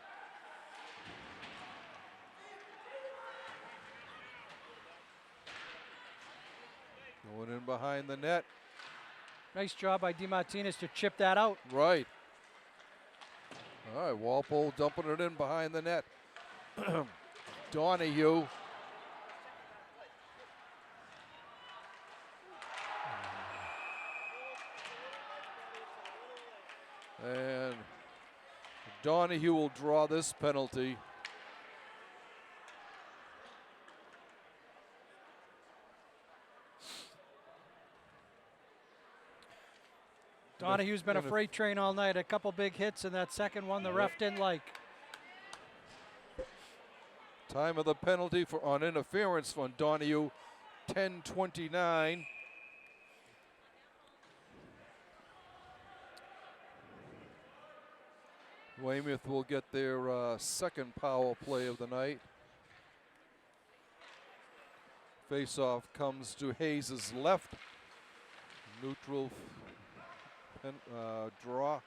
Going in behind the net. Nice job by DeMartinez to chip that out. Right. All right, Walpole dumping it in behind the net. Donahue. And Donahue will draw this penalty. Donahue's been a freight train all night. A couple big hits, and that second one the ref didn't like. Time of the penalty on interference on Donahue, 10:29. Weymouth will get their second power play of the night. Face-off comes to Hayes' left. Neutral draw.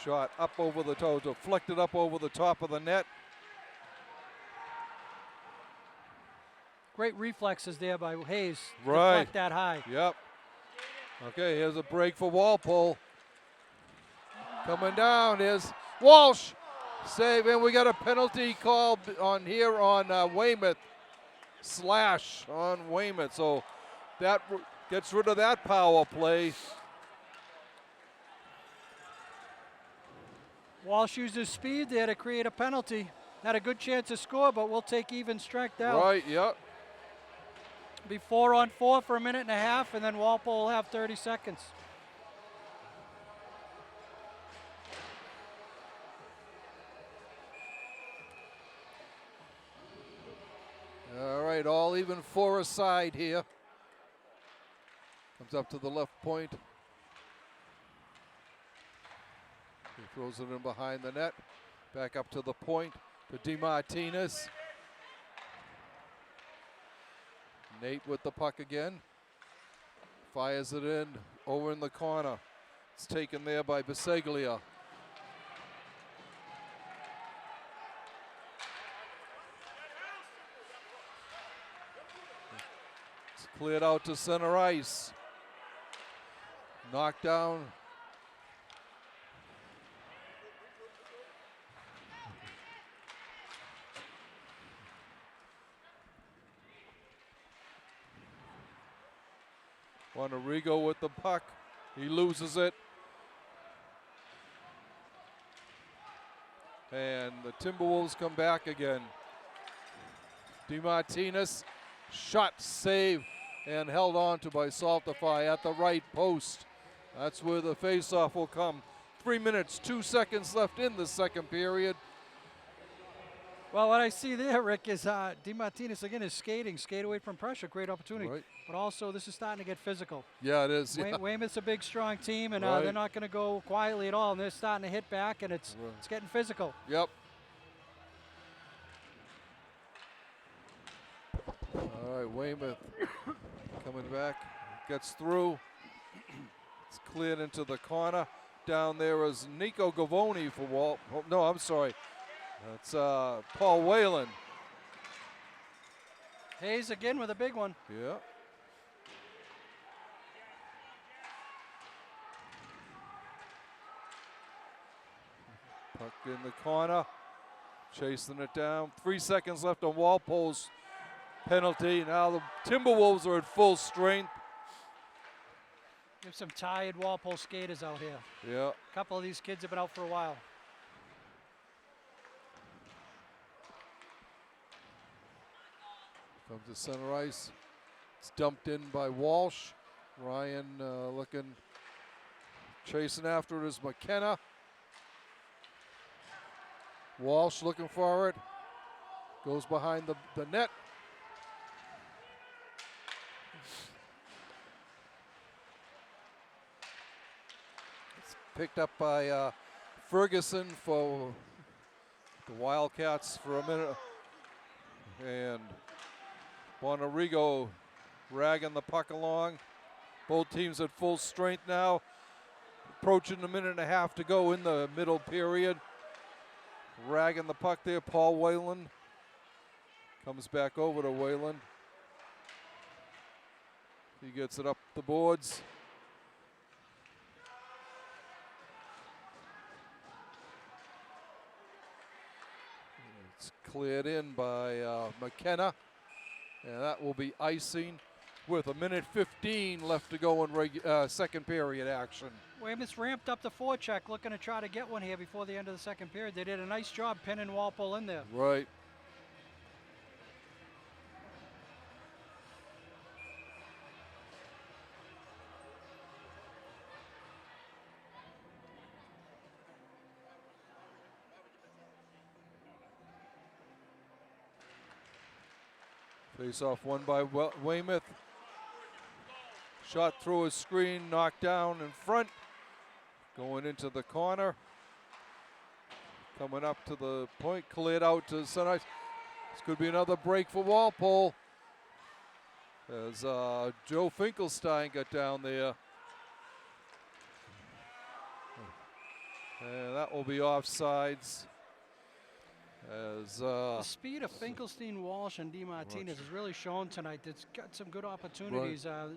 Shot up over the toe, deflected up over the top of the net. Great reflexes there by Hayes. Right. Deflect that high. Yep. Okay, here's a break for Walpole. Coming down is Walsh. Save, and we got a penalty called on here on Weymouth. Slash on Weymouth. So that gets rid of that power play. Walsh used his speed there to create a penalty. Had a good chance to score, but we'll take even strength out. Right, yep. Be 4-on-4 for a minute and a half, and then Walpole will have 30 seconds. All right, all even for a side here. Comes up to the left point. He throws it in behind the net. Back up to the point to DeMartinez. Nate with the puck again. Fires it in, over in the corner. It's taken there by Biseglia. It's cleared out to center ice. Knocked down. Bonarigo with the puck. He loses it. And the Timberwolves come back again. DeMartinez, shot, save, and held on to by Saltify at the right post. That's where the faceoff will come. 3 minutes, 2 seconds left in the second period. Well, what I see there, Rick, is DeMartinez again is skating, skate away from pressure, great opportunity. Right. But also, this is starting to get physical. Yeah, it is. Yeah. Weymouth's a big, strong team, and Right. they're not going to go quietly at all. And they're starting to hit back, and it's getting physical. Yep. All right, Weymouth coming back, gets through. It's cleared into the corner. Down there is Nico Gavoni for Walpole. No, I'm sorry. That's Paul Whalen. Hayes again with a big one. Yeah. Puck in the corner. Chasing it down. 3 seconds left on Walpole's penalty. Now the Timberwolves are at full strength. We have some tired Walpole skaters out here. Yeah. A couple of these kids have been out for a while. Comes to center ice. It's dumped in by Walsh. Ryan looking, chasing after it is McKenna. Walsh looking for it. Goes behind the net. It's picked up by Ferguson for the Wildcats for a minute. And Bonarigo ragging the puck along. Both teams at full strength now. Approaching a minute and a half to go in the middle period. Ragging the puck there, Paul Whalen. Comes back over to Whalen. He gets it up the boards. It's cleared in by McKenna. And that will be icing with a minute 15 left to go in second period action. Weymouth's ramped up the forecheck, looking to try to get one here before the end of the second period. They did a nice job pinning Walpole in there. Right. Face off won by Weymouth. Shot through a screen, knocked down in front. Going into the corner. Coming up to the point, cleared out to center ice. This could be another break for Walpole. As Joe Finkelstein got down there. And that will be offsides. As the speed of Finkelstein, Walsh, and DeMartinez is really shown tonight. It's got some good opportunities. Right.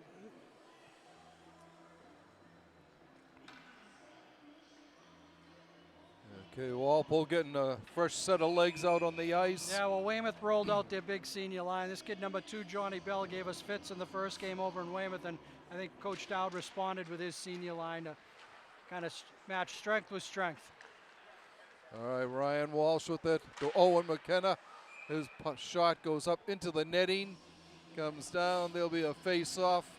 Okay, Walpole getting a fresh set of legs out on the ice. Yeah, well, Weymouth rolled out their big senior line. This kid, number 2, Johnny Bell, gave us fits in the first game over in Weymouth, and I think Coach Dowd responded with his senior line to kind of match strength with strength. All right, Ryan Walsh with it to Owen McKenna. His shot goes up into the netting, comes down. There'll be a face-off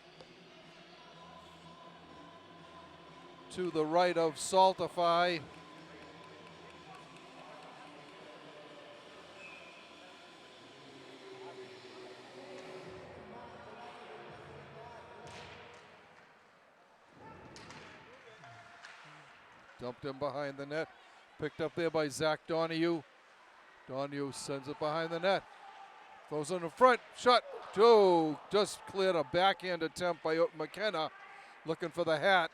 to the right of Saltify. Dumped in behind the net. Picked up there by Zach Donahue. Donahue sends it behind the net. Throws in the front. Shot Oh, just cleared a backhand attempt by McKenna, looking for the hat.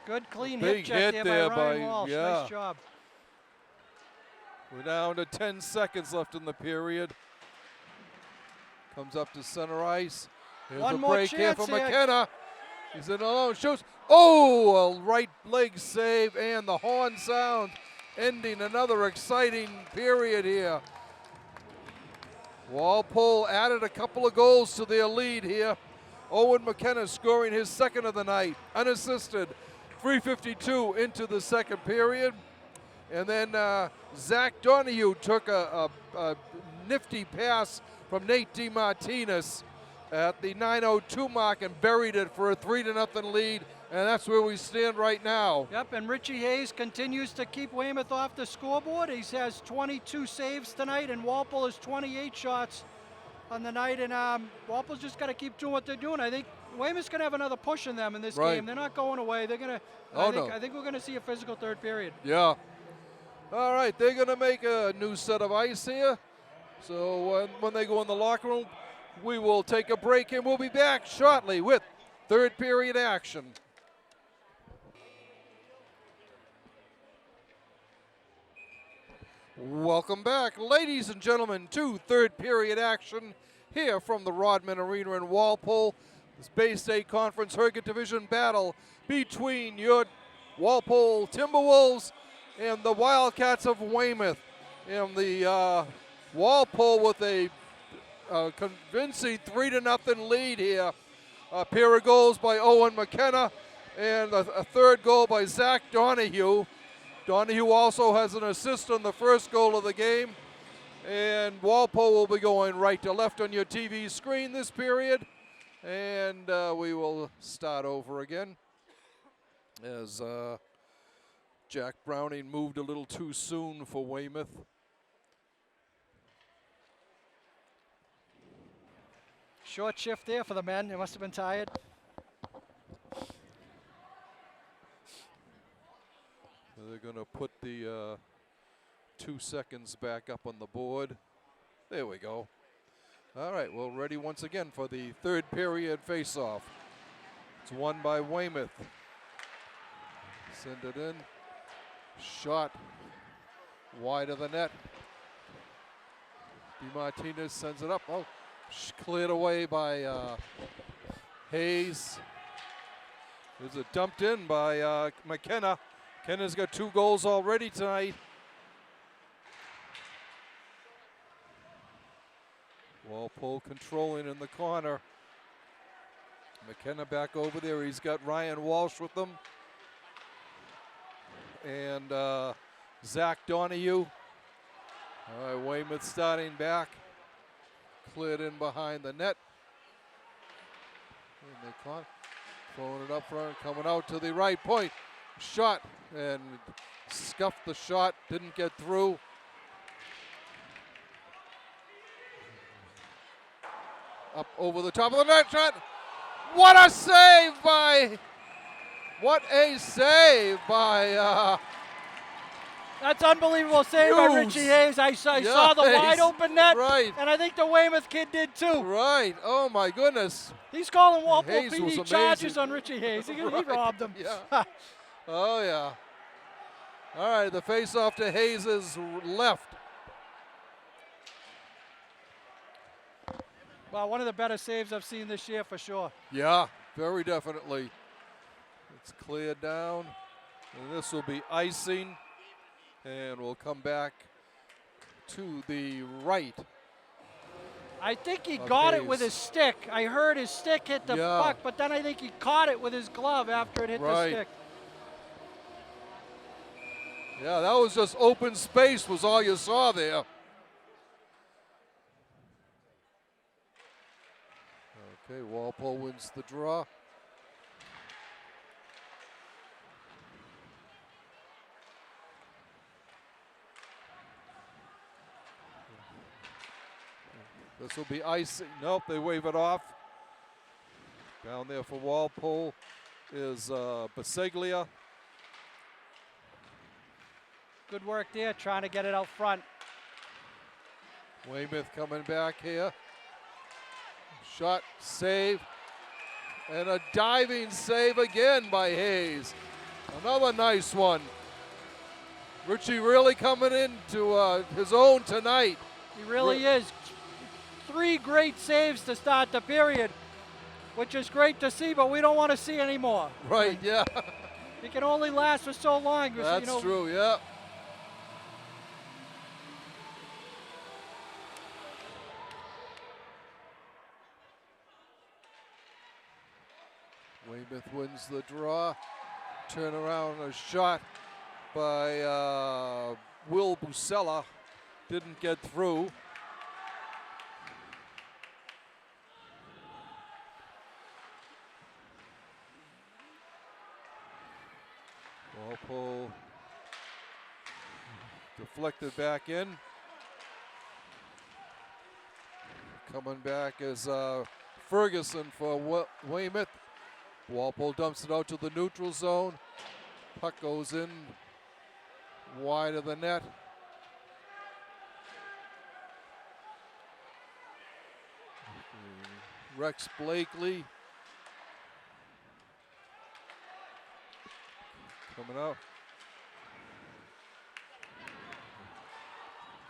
Good clean Big hip check hit there by there Ryan Walsh. yeah. Nice job. We're down to 10 seconds left in the period. Comes up to center ice. Here's One a more break here chance for here. McKenna. He's in alone, shoots. Oh, a right leg save, and the horn sound, ending another exciting period here. Walpole added a couple of goals to their lead here. Owen McKenna scoring his second of the night, unassisted, 3:52 into the second period. And then Zach Donahue took a nifty pass from Nate DeMartinez at the 9:02 mark and buried it for a 3-0 lead, and that's where we stand right now. Yep, and Richie Hayes continues to keep Weymouth off the scoreboard. He has 22 saves tonight, and Walpole has 28 shots on the night, and Walpole's just got to keep doing what they're doing. I think Weymouth's going to have another push in them in this game. They're not going away. They're going to. I think we're going to see a physical third period. Yeah. All right, they're going to make a new set of ice here. So when they go in the locker room, we will take a break, and we'll be back shortly with third period action. Welcome back, ladies and gentlemen, to third period action here from the Rodman Arena in Walpole. This Bay State Conference Herget Division battle between your Walpole Timberwolves and the Wildcats of Weymouth. And the Walpole with a convincing 3-0 lead here. A pair of goals by Owen McKenna and a third goal by Zach Donahue. Donahue also has an assist on the first goal of the game. And Walpole will be going right to left on your TV screen this period. And we will start over again as Jack Browning moved a little too soon for Weymouth. Short shift there for the men. They must have been tired. They're going to put the 2 seconds back up on the board. There we go. All right, well, ready once again for the third period face-off. It's won by Weymouth. Send it in. Shot wide of the net. DeMartinez sends it up. Oh, cleared away by Hayes. There's a dumped in by McKenna. McKenna's got 2 goals already tonight. Walpole controlling in the corner. McKenna back over there. He's got Ryan Walsh with them. And Zach Donahue. All right, Weymouth starting back. Cleared in behind the net. And they caught, throwing it up front, coming out to the right point. Shot and scuffed the shot, didn't get through. Up over the top of the net, shot. What a save by, That's unbelievable save by Richie Hayes. I saw the wide open net, and I think the Weymouth kid did too. Right, oh my goodness. He's calling Walpole Hayes PD charges on Richie Hayes. He robbed him. Yeah. Oh yeah. All right, the face-off to Hayes' left. Well, one of the better saves I've seen this year for sure. Yeah, very definitely. It's cleared down, and this will be icing, and we'll come back to the right. I think he got it with his stick. I heard his stick hit the puck, but then I think he caught it with his glove after it hit the stick. Yeah, that was just open space was all you saw there. Okay, Walpole wins the draw. This will be icing. Nope, they wave it off. Down there for Walpole. is Baseglia. Good work there, trying to get it out front. Weymouth coming back here. Shot, save, and a diving save again by Hayes. Another nice one. Richie really coming into his own tonight. He really is. 3 great saves to start the period, which is great to see, but we don't want to see anymore. Right, yeah. It can only last for so long. That's true, yeah. Weymouth wins the draw. Turn around, a shot by Will Busella. Didn't get through. Walpole deflected back in. Coming back is Ferguson for Weymouth. Walpole dumps it out to the neutral zone. Puck goes in wide of the net. Rex Blakely coming out.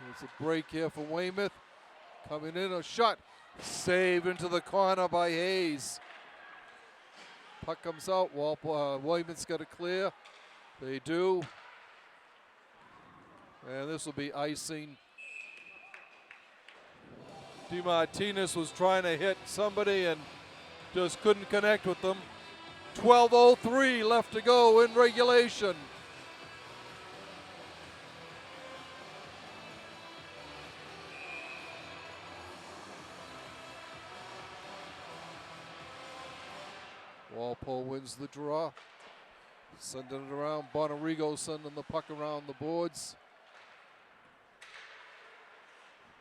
There's a break here for Weymouth. Coming in, a shot. Save into the corner by Hayes. Puck comes out. Weymouth's got to clear. They do. And this will be icing. DeMartinez was trying to hit somebody and just couldn't connect with them. 12:03 left to go in regulation. Walpole wins the draw. Sending it around. Bonarigo sending the puck around the boards.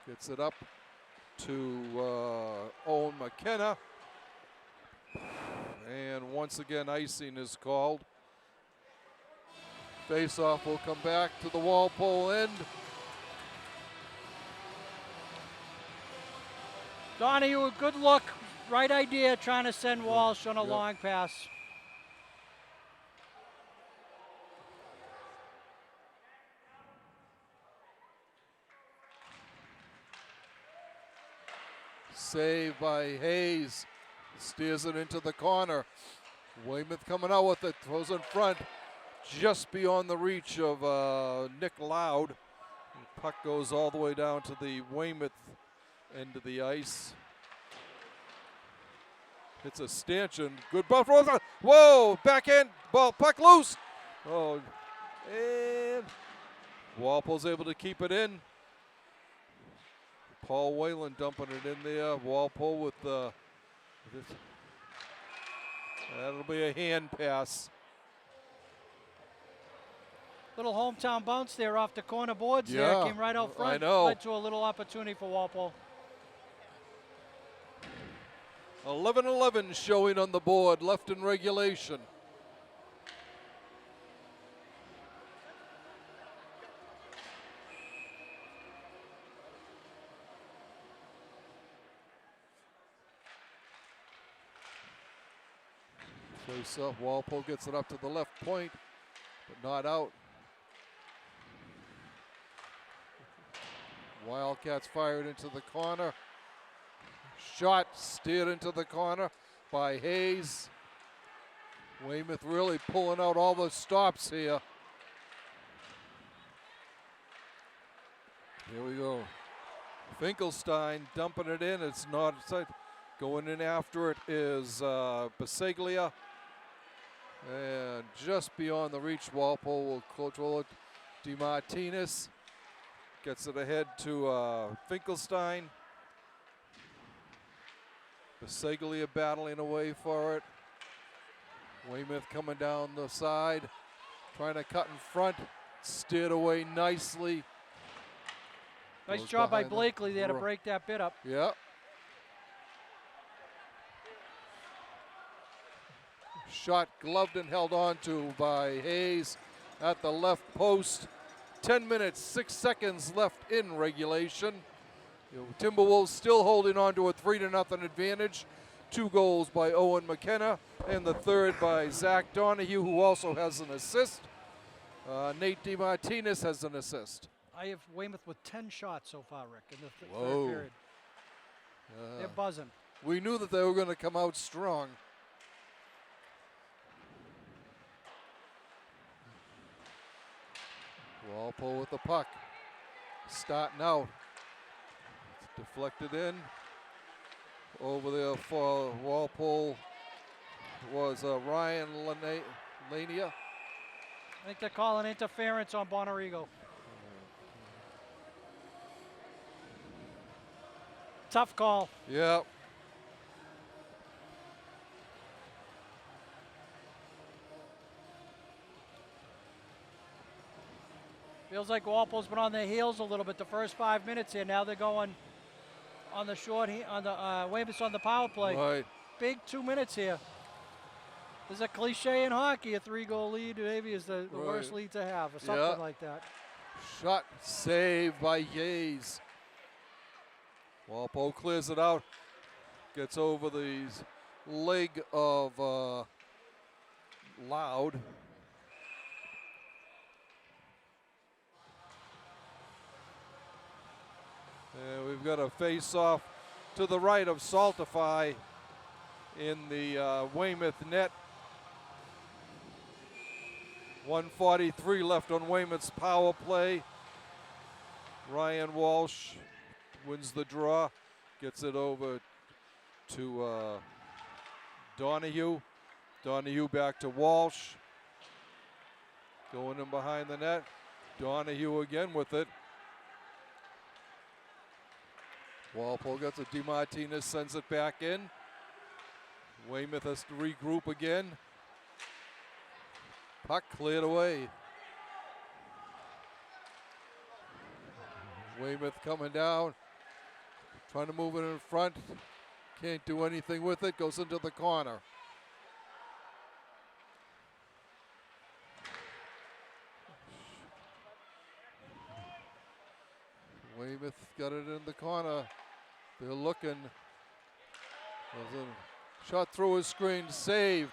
Gets it up to Owen McKenna. And once again, icing is called. Face-off will come back to the Walpole end. Donahue, a good look. Right idea, trying to send Walsh on a long pass. Save by Hayes. Steers it into the corner. Weymouth coming out with it. Throws in front. Just beyond the reach of Nick Loud. The puck goes all the way down to the Weymouth end of the ice. It's a stanchion. Good ball. Whoa! Backhand ball. Puck loose. Oh, and Walpole's able to keep it in. Paul Whalen dumping it in there. Walpole with the. That'll be a hand pass. Little hometown bounce there off the corner boards there. Came right out front. I know. Led to a little opportunity for Walpole. 11-11 showing on the board, left in regulation. Face off, Walpole gets it up to the left point, but not out. Wildcats fired into the corner. Shot steered into the corner by Hayes. Weymouth really pulling out all the stops here. Here we go. Finkelstein dumping it in. It's not inside. Going in after it is Baseglia. And just beyond the reach, Walpole will control it. DeMartinez gets it ahead to Finkelstein. Baseglia battling away for it. Weymouth coming down the side, trying to cut in front. Steered away nicely. Nice job by Blakely there to break that bit up. Yeah. Shot gloved and held on to by Hayes at the left post. 10 minutes, 6 seconds left in regulation. Timberwolves still holding on to a 3-0 advantage. 2 goals by Owen McKenna, and the third by Zach Donahue, who also has an assist. Nate DeMartinez has an assist. I have Weymouth with 10 shots so far, Rick, in the third Whoa. period. They're buzzing. We knew that they were going to come out strong. Walpole with the puck. Starting out. It's deflected in. Over there for Walpole was Ryan Lania. I think they're calling interference on Bonarigo. Tough call. Yeah. Feels like Walpole's been on their heels a little bit the first 5 minutes here. Now they're going on the short, on the Weymouth's on the power play. Right. Big 2 minutes here. There's a cliche in hockey, a 3-goal lead maybe is the worst lead to have, or something like that. Shot saved by Hayes. Walpole clears it out. Gets over the leg of Loud. And we've got a face-off to the right of Saltify in the Weymouth net. 1:43 left on Weymouth's power play. Ryan Walsh wins the draw, gets it over to Donahue. Donahue back to Walsh. Going in behind the net. Donahue again with it. Walpole gets it. DeMartinez sends it back in. Weymouth has to regroup again. Puck cleared away. Weymouth coming down. Trying to move it in front. Can't do anything with it. Goes into the corner. Weymouth got it in the corner. They're looking. There's a shot through his screen, saved.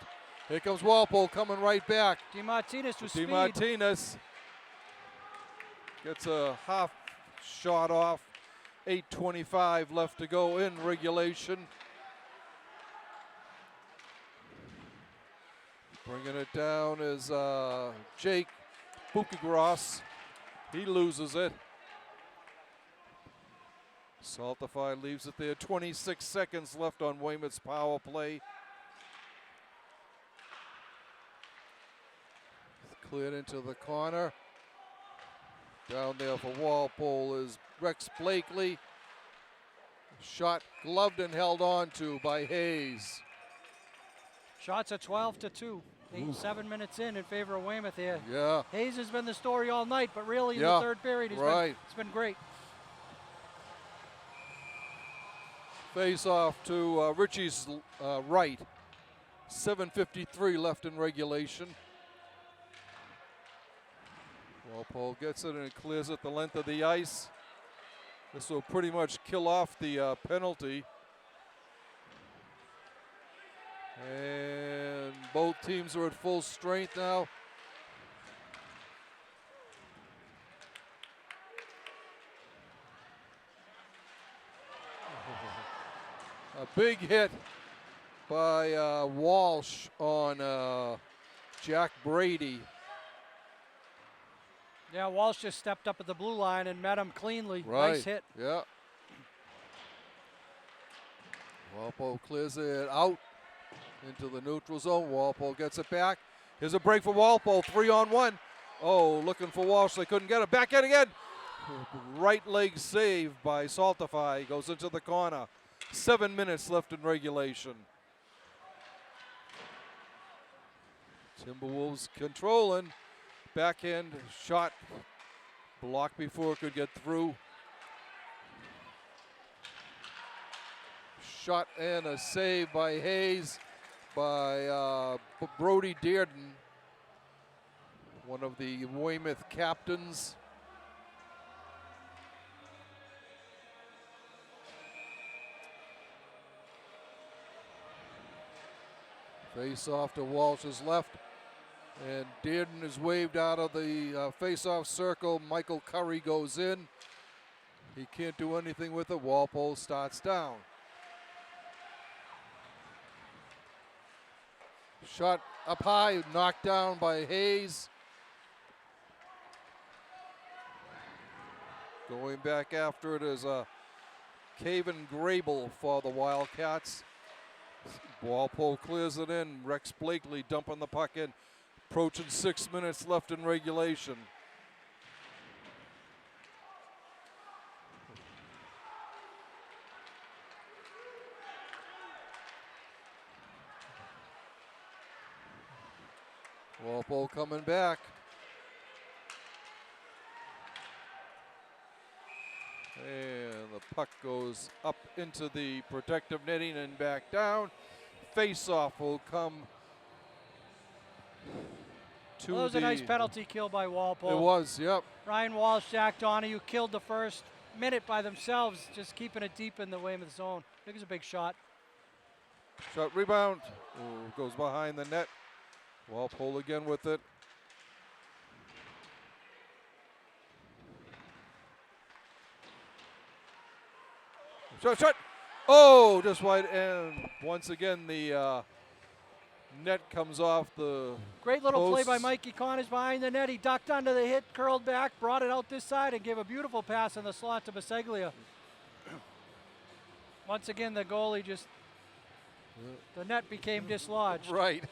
Here comes Walpole coming right back. DeMartinez with speed. DeMartinez gets a half shot off. 8:25 left to go in regulation. Bringing it down is Jake Bukagross. He loses it. Saltify leaves it there. 26 seconds left on Weymouth's power play. Cleared into the corner. Down there for Walpole is Rex Blakely. Shot gloved and held on to by Hayes. Shots are 12-2. 7 minutes in favor of Weymouth here. Yeah. Hayes has been the story all night, but really in the third period, it's been great. Face off to Richie's right. 7:53 left in regulation. Walpole gets it and it clears it the length of the ice. This will pretty much kill off the penalty. And both teams are at full strength now. A big hit by Walsh on Jack Brady. Yeah, Walsh just stepped up at the blue line and met him cleanly. Right. Nice hit. Yeah. Walpole clears it out into the neutral zone. Walpole gets it back. Here's a break for Walpole. 3-on-1. Oh, looking for Walsh. They couldn't get it. Back in again. Right leg save by Saltify. Goes into the corner. 7 minutes left in regulation. Timberwolves controlling. Backhand shot blocked before it could get through. Shot and a save by Hayes. by Brody Dearden, one of the Weymouth captains. Face off to Walsh's left, and Dearden is waved out of the face-off circle. Michael Curry goes in. He can't do anything with it. Walpole starts down. Shot up high, knocked down by Hayes. Going back after it is Caven Grable for the Wildcats. Walpole clears it in. Rex Blakely dumping the puck in. Approaching 6 minutes left in regulation. Walpole coming back. And the puck goes up into the protective netting and back down. Face-off will come to Well, that was a nice penalty kill by Walpole. It was, yep. Ryan Walsh, Jack Donahue killed the first minute by themselves, just keeping it deep in the Weymouth zone. I think it was a big shot. Shot rebound. Ooh, goes behind the net. Walpole again with it. Shot. Oh, just wide. And once again, the net comes off the Great little posts. play by Mikey Connors behind the net. He ducked under the hit, curled back, brought it out this side, and gave a beautiful pass in the slot to Biseglia. Once again, the goalie just, the net became dislodged. Right.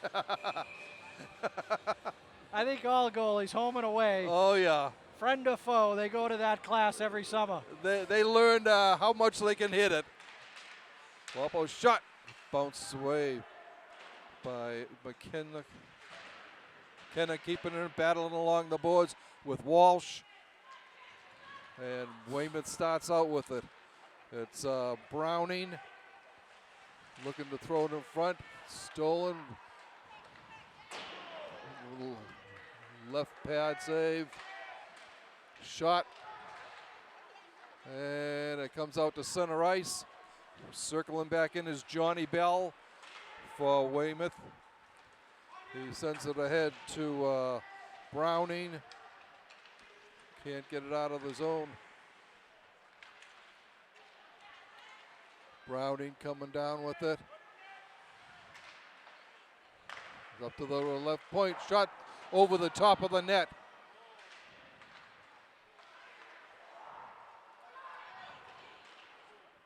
I think all goalies, home and away, Oh, yeah. friend or foe, they go to that class every summer. They learned how much they can hit it. Walpole shot. Bounces away by McKenna. McKenna keeping it, battling along the boards with Walsh. And Weymouth starts out with it. It's Browning looking to throw it in front. Stolen. Little left pad save. Shot. And it comes out to center ice. Circling back in is Johnny Bell for Weymouth. He sends it ahead to Browning. Can't get it out of the zone. Browning coming down with it. Up to the left point. Shot over the top of the net.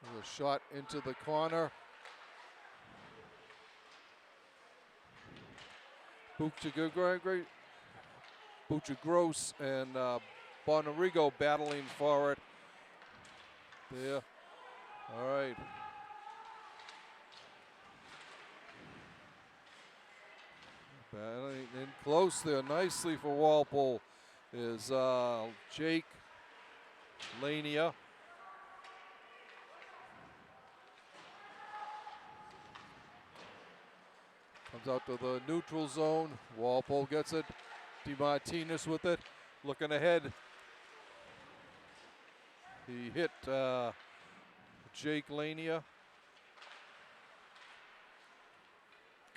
A shot into the corner. Bucha-Gross and Bonarigo battling for it. There. All right. Battling in close there nicely for Walpole is Jake Lania. Comes out to the neutral zone. Walpole gets it. DeMartinez with it. Looking ahead. He hit Jake Lania.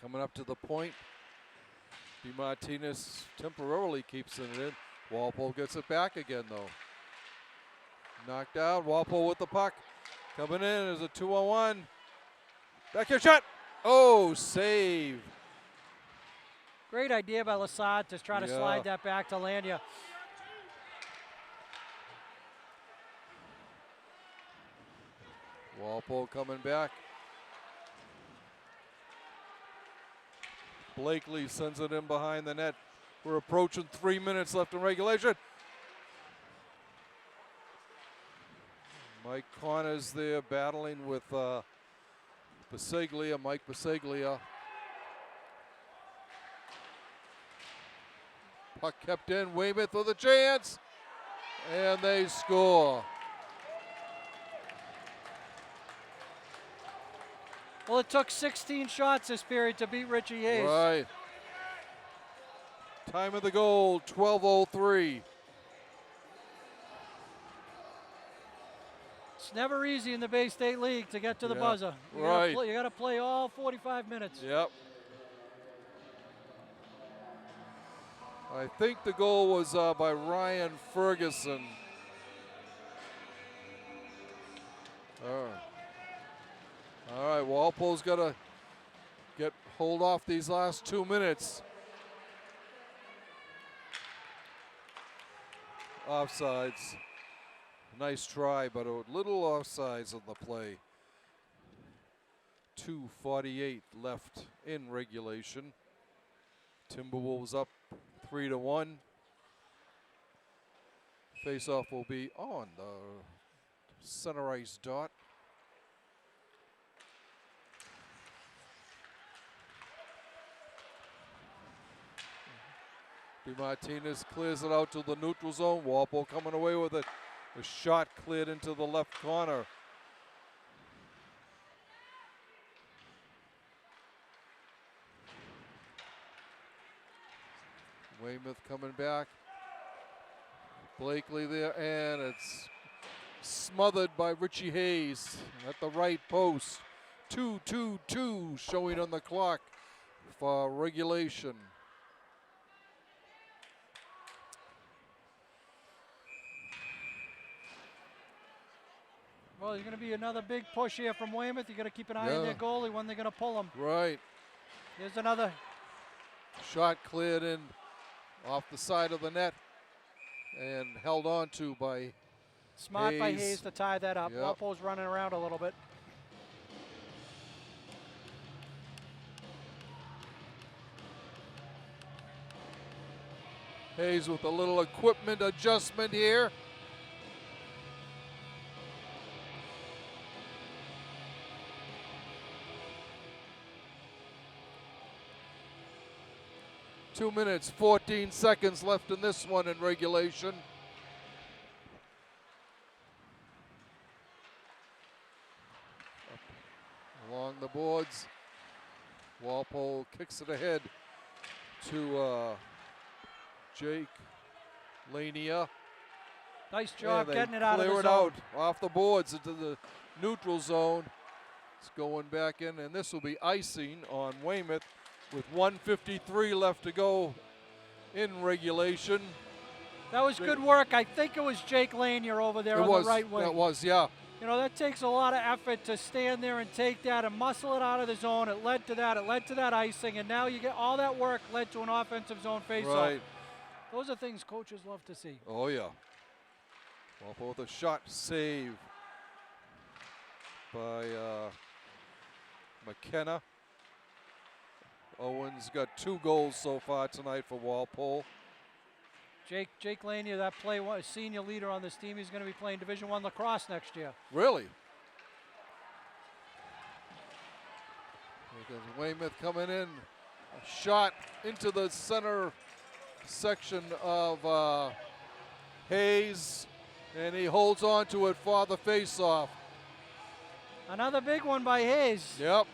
Coming up to the point. DeMartinez temporarily keeps it in. Walpole gets it back again, though. Knocked out. Walpole with the puck. Coming in as a 2-on-1. Backhand shot. Oh, save. Great idea by Lassard to try to slide that back to Lania. Walpole coming back. Blakely sends it in behind the net. We're approaching 3 minutes left in regulation. Mike Connors there battling with Biseglia, Mike Biseglia. Puck kept in, Weymouth with a chance, and they score. Well, it took 16 shots this period to beat Richie Hayes. Right. Time of the goal, 12:03. It's never easy in the Bay State League to get to the buzzer. You got to play all 45 minutes. Yep. I think the goal was by Ryan Ferguson. All right, Walpole's got to hold off these last 2 minutes. Offsides. Nice try, but a little offsides on the play. 2:48 left in regulation. Timberwolves up 3-1. Face-off will be on the center ice dot. Martinez clears it out to the neutral zone. Walpole coming away with it. The shot cleared into the left corner. Weymouth coming back. Blakely there, and it's smothered by Richie Hayes at the right post. 2:22 showing on the clock for regulation. Well, there's going to be another big push here from Weymouth. You got to keep an eye on their goalie when they're going to pull him. Right. Here's another shot cleared in off the side of the net and held on to by smart Hayes. By Hayes to tie that up. Yep. Walpole's running around a little bit. Hayes with a little equipment adjustment here. Two minutes, 14 seconds left in this one in regulation. Up along the boards, Walpole kicks it ahead to Jake Lania. Nice job getting it out of the zone. Clear it out off the boards into the neutral zone. It's going back in, and this will be icing on Weymouth with 1:53 left to go in regulation. That was good work. I think it was Jake Lanier over there on the right wing. That was, yeah. You know, that takes a lot of effort to stand there and take that and muscle it out of the zone. It led to that. It led to that icing, and now you get all that work led to an offensive zone faceoff. Right. Those are things coaches love to see. Oh, yeah. Walpole with a shot save by McKenna. Owens got 2 goals so far tonight for Walpole. Jake Lanier, that senior leader on this team, he's going to be playing Division I lacrosse next year. Really? Because Weymouth coming in, a shot into the center section of Hayes, and he holds on to it for the face-off. Another big one by Hayes. Yep.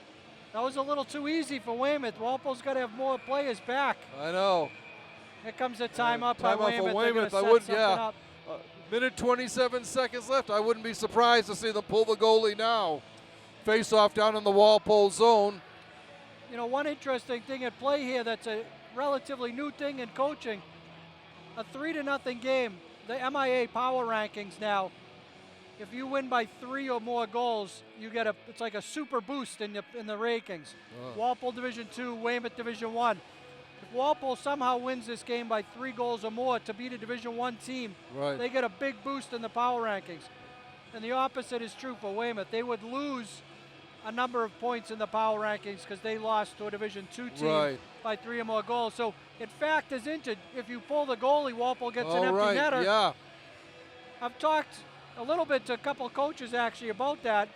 That was a little too easy for Weymouth. Walpole's got to have more players back. I know. Here comes the time up by Weymouth. For Weymouth. I would, minute 27 seconds left. I wouldn't be surprised to see them pull the goalie now. Face off down in the Walpole zone. You know, one interesting thing at play here that's a relatively new thing in coaching. A 3-0 game. The MIA power rankings now. If you win by 3 or more goals, you get it's like a super boost in the rankings. Walpole Division II, Weymouth Division I. If Walpole somehow wins this game by 3 goals or more to beat a Division I team, they get a big boost in the power rankings. And the opposite is true for Weymouth. They would lose a number of points in the power rankings because they lost to a Division II team by 3 or more goals. So it factors into, if you pull the goalie, Walpole gets an empty netter. Yeah. I've talked a little bit to a couple of coaches actually about that,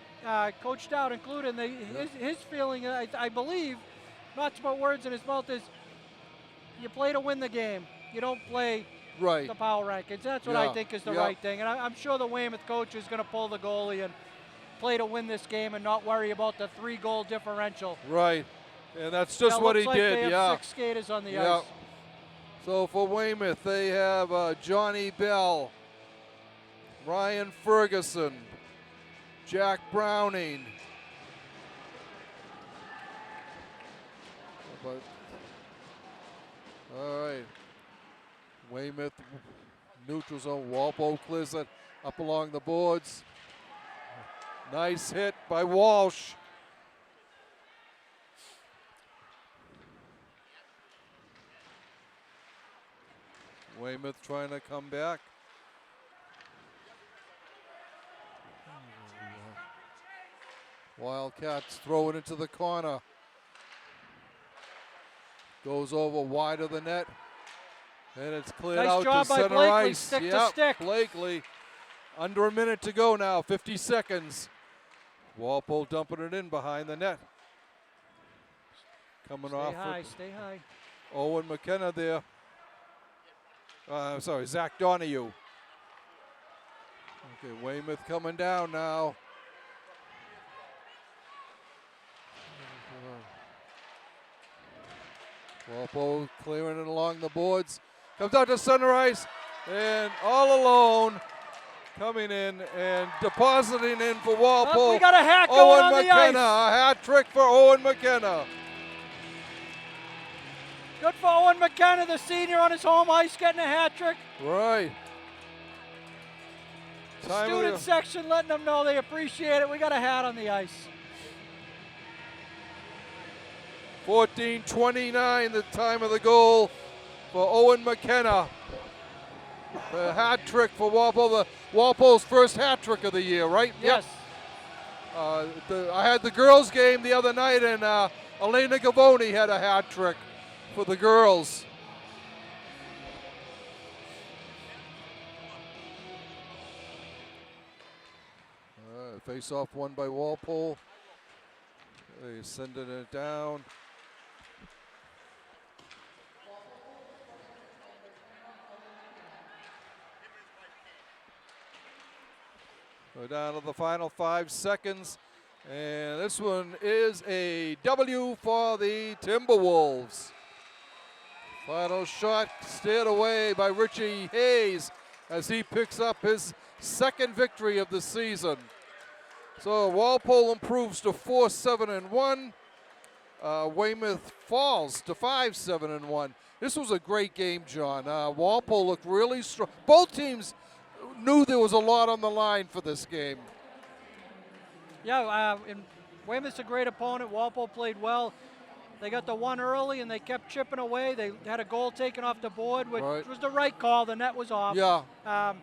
Coach Stout included. His feeling, I believe, not to put words in his mouth, is you play to win the game. You don't play the power rankings. That's what I think is the right thing. And I'm sure the Weymouth coach is going to pull the goalie and play to win this game and not worry about the 3-goal differential. Right, and that's just what he like did. They have 6 skaters on the ice. So for Weymouth, they have Johnny Bell, Ryan Ferguson, Jack Browning. All right. Weymouth neutral zone. Walpole clears it up along the boards. Nice hit by Walsh. Weymouth trying to come back. Wildcats throw it into the corner. Goes over wide of the net. And it's cleared nice out job to by center Blakely, ice. stick to Yep, stick. Blakely. Under a minute to go now, 50 seconds. Walpole dumping it in behind the net. Coming Stay off. high, stay high. Owen McKenna there. Sorry, Zach Donahue. Okay, Weymouth coming down now. Walpole clearing it along the boards. Comes out to center ice, and all alone, coming in and depositing in for Walpole. We got a hat going Owen on McKenna, the ice. a hat trick for Owen McKenna. Good for Owen McKenna, the senior on his home ice, getting a hat trick. Right. Student section letting them know they appreciate it. We got a hat on the ice. 14:29, the time of the goal for Owen McKenna. The hat trick for Walpole, Walpole's first hat trick of the year, right? Yes. Yep. I had the girls' game the other night, and Elena Gavoni had a hat trick for the girls. Face-off won by Walpole. They're sending it down. We're down to the final 5 seconds. And this one is a W for the Timberwolves. Final shot steered away by Richie Hayes as he picks up his second victory of the season. So Walpole improves to 4-7-1. Weymouth falls to 5-7-1. This was a great game, John. Walpole looked really strong. Both teams knew there was a lot on the line for this game. Yeah, and Weymouth's a great opponent. Walpole played well. They got the one early and they kept chipping away. They had a goal taken off the board, which was the right call. The net was off. Yeah.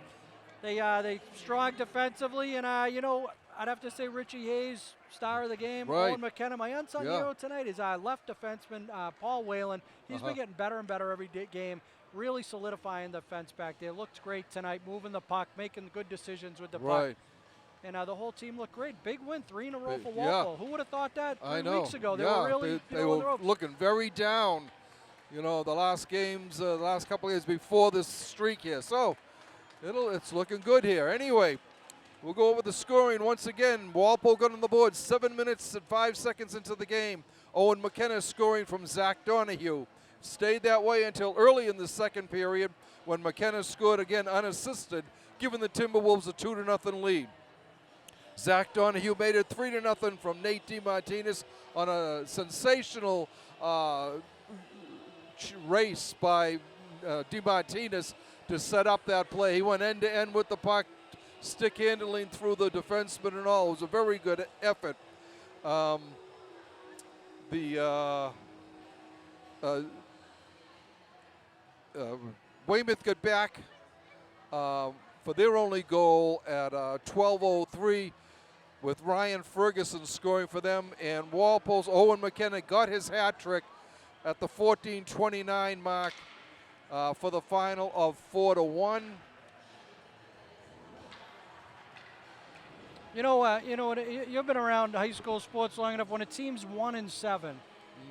They strong defensively, and I'd have to say Richie Hayes, star of the game. Right. Owen McKenna, my unsung hero tonight is left defenseman Paul Whalen. He's been getting better and better every game, really solidifying the fence back there. Looked great tonight, moving the puck, making good decisions with the puck. And the whole team looked great. Big win, 3 in a row for Walpole. Who would have thought that 3 weeks ago? They were really they were looking very down, the last games, the last couple of years before this streak here. So it's looking good here. Anyway, we'll go over the scoring once again. Walpole got on the board 7 minutes and 5 seconds into the game. Owen McKenna scoring from Zach Donahue. Stayed that way until early in the second period when McKenna scored again unassisted, giving the Timberwolves a 2-0 lead. Zach Donahue made it 3-0 from Nate DiMartinez on a sensational race by DiMartinez to set up that play. He went end-to-end with the puck, stick handling through the defenseman and all. It was a very good effort. Weymouth got back for their only goal at 12:03 with Ryan Ferguson scoring for them, and Walpole's Owen McKenna got his hat trick at the 14:29 mark for the final of 4-1. You've been around high school sports long enough. When a team's 1-7,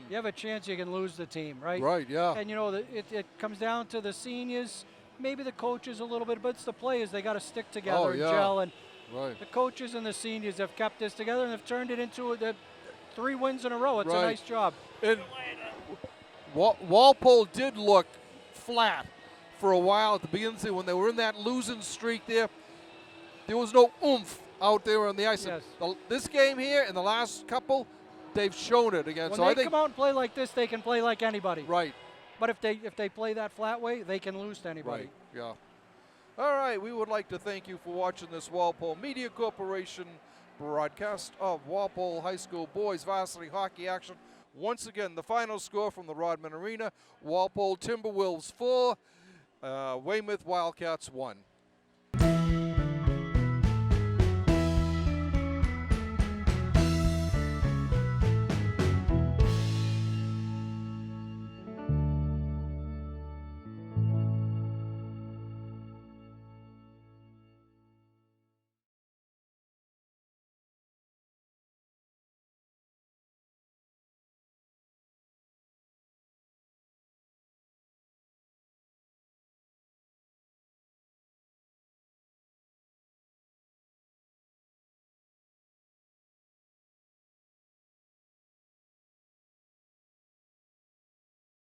you have a chance you can lose the team, right? Right, yeah. And it comes down to the seniors, maybe the coaches a little bit, but it's the players. They got to stick together and gel. And Right. The coaches and the seniors have kept this together and have turned it into the 3 wins in a row. It's a nice job. And Walpole did look flat for a while at the beginning of the season when they were in that losing streak there. There was no oomph out there on the ice. Yes. This game here and the last couple, they've shown it again. When so they I think come out and play like this, they can play like anybody. Right. But if they play that flat way, they can lose to anybody. Right. Yeah. All right. We would like to thank you for watching this Walpole Media Corporation broadcast of Walpole High School boys varsity hockey action. Once again, the final score from the Rodman Arena: Walpole Timberwolves 4, Weymouth Wildcats 1.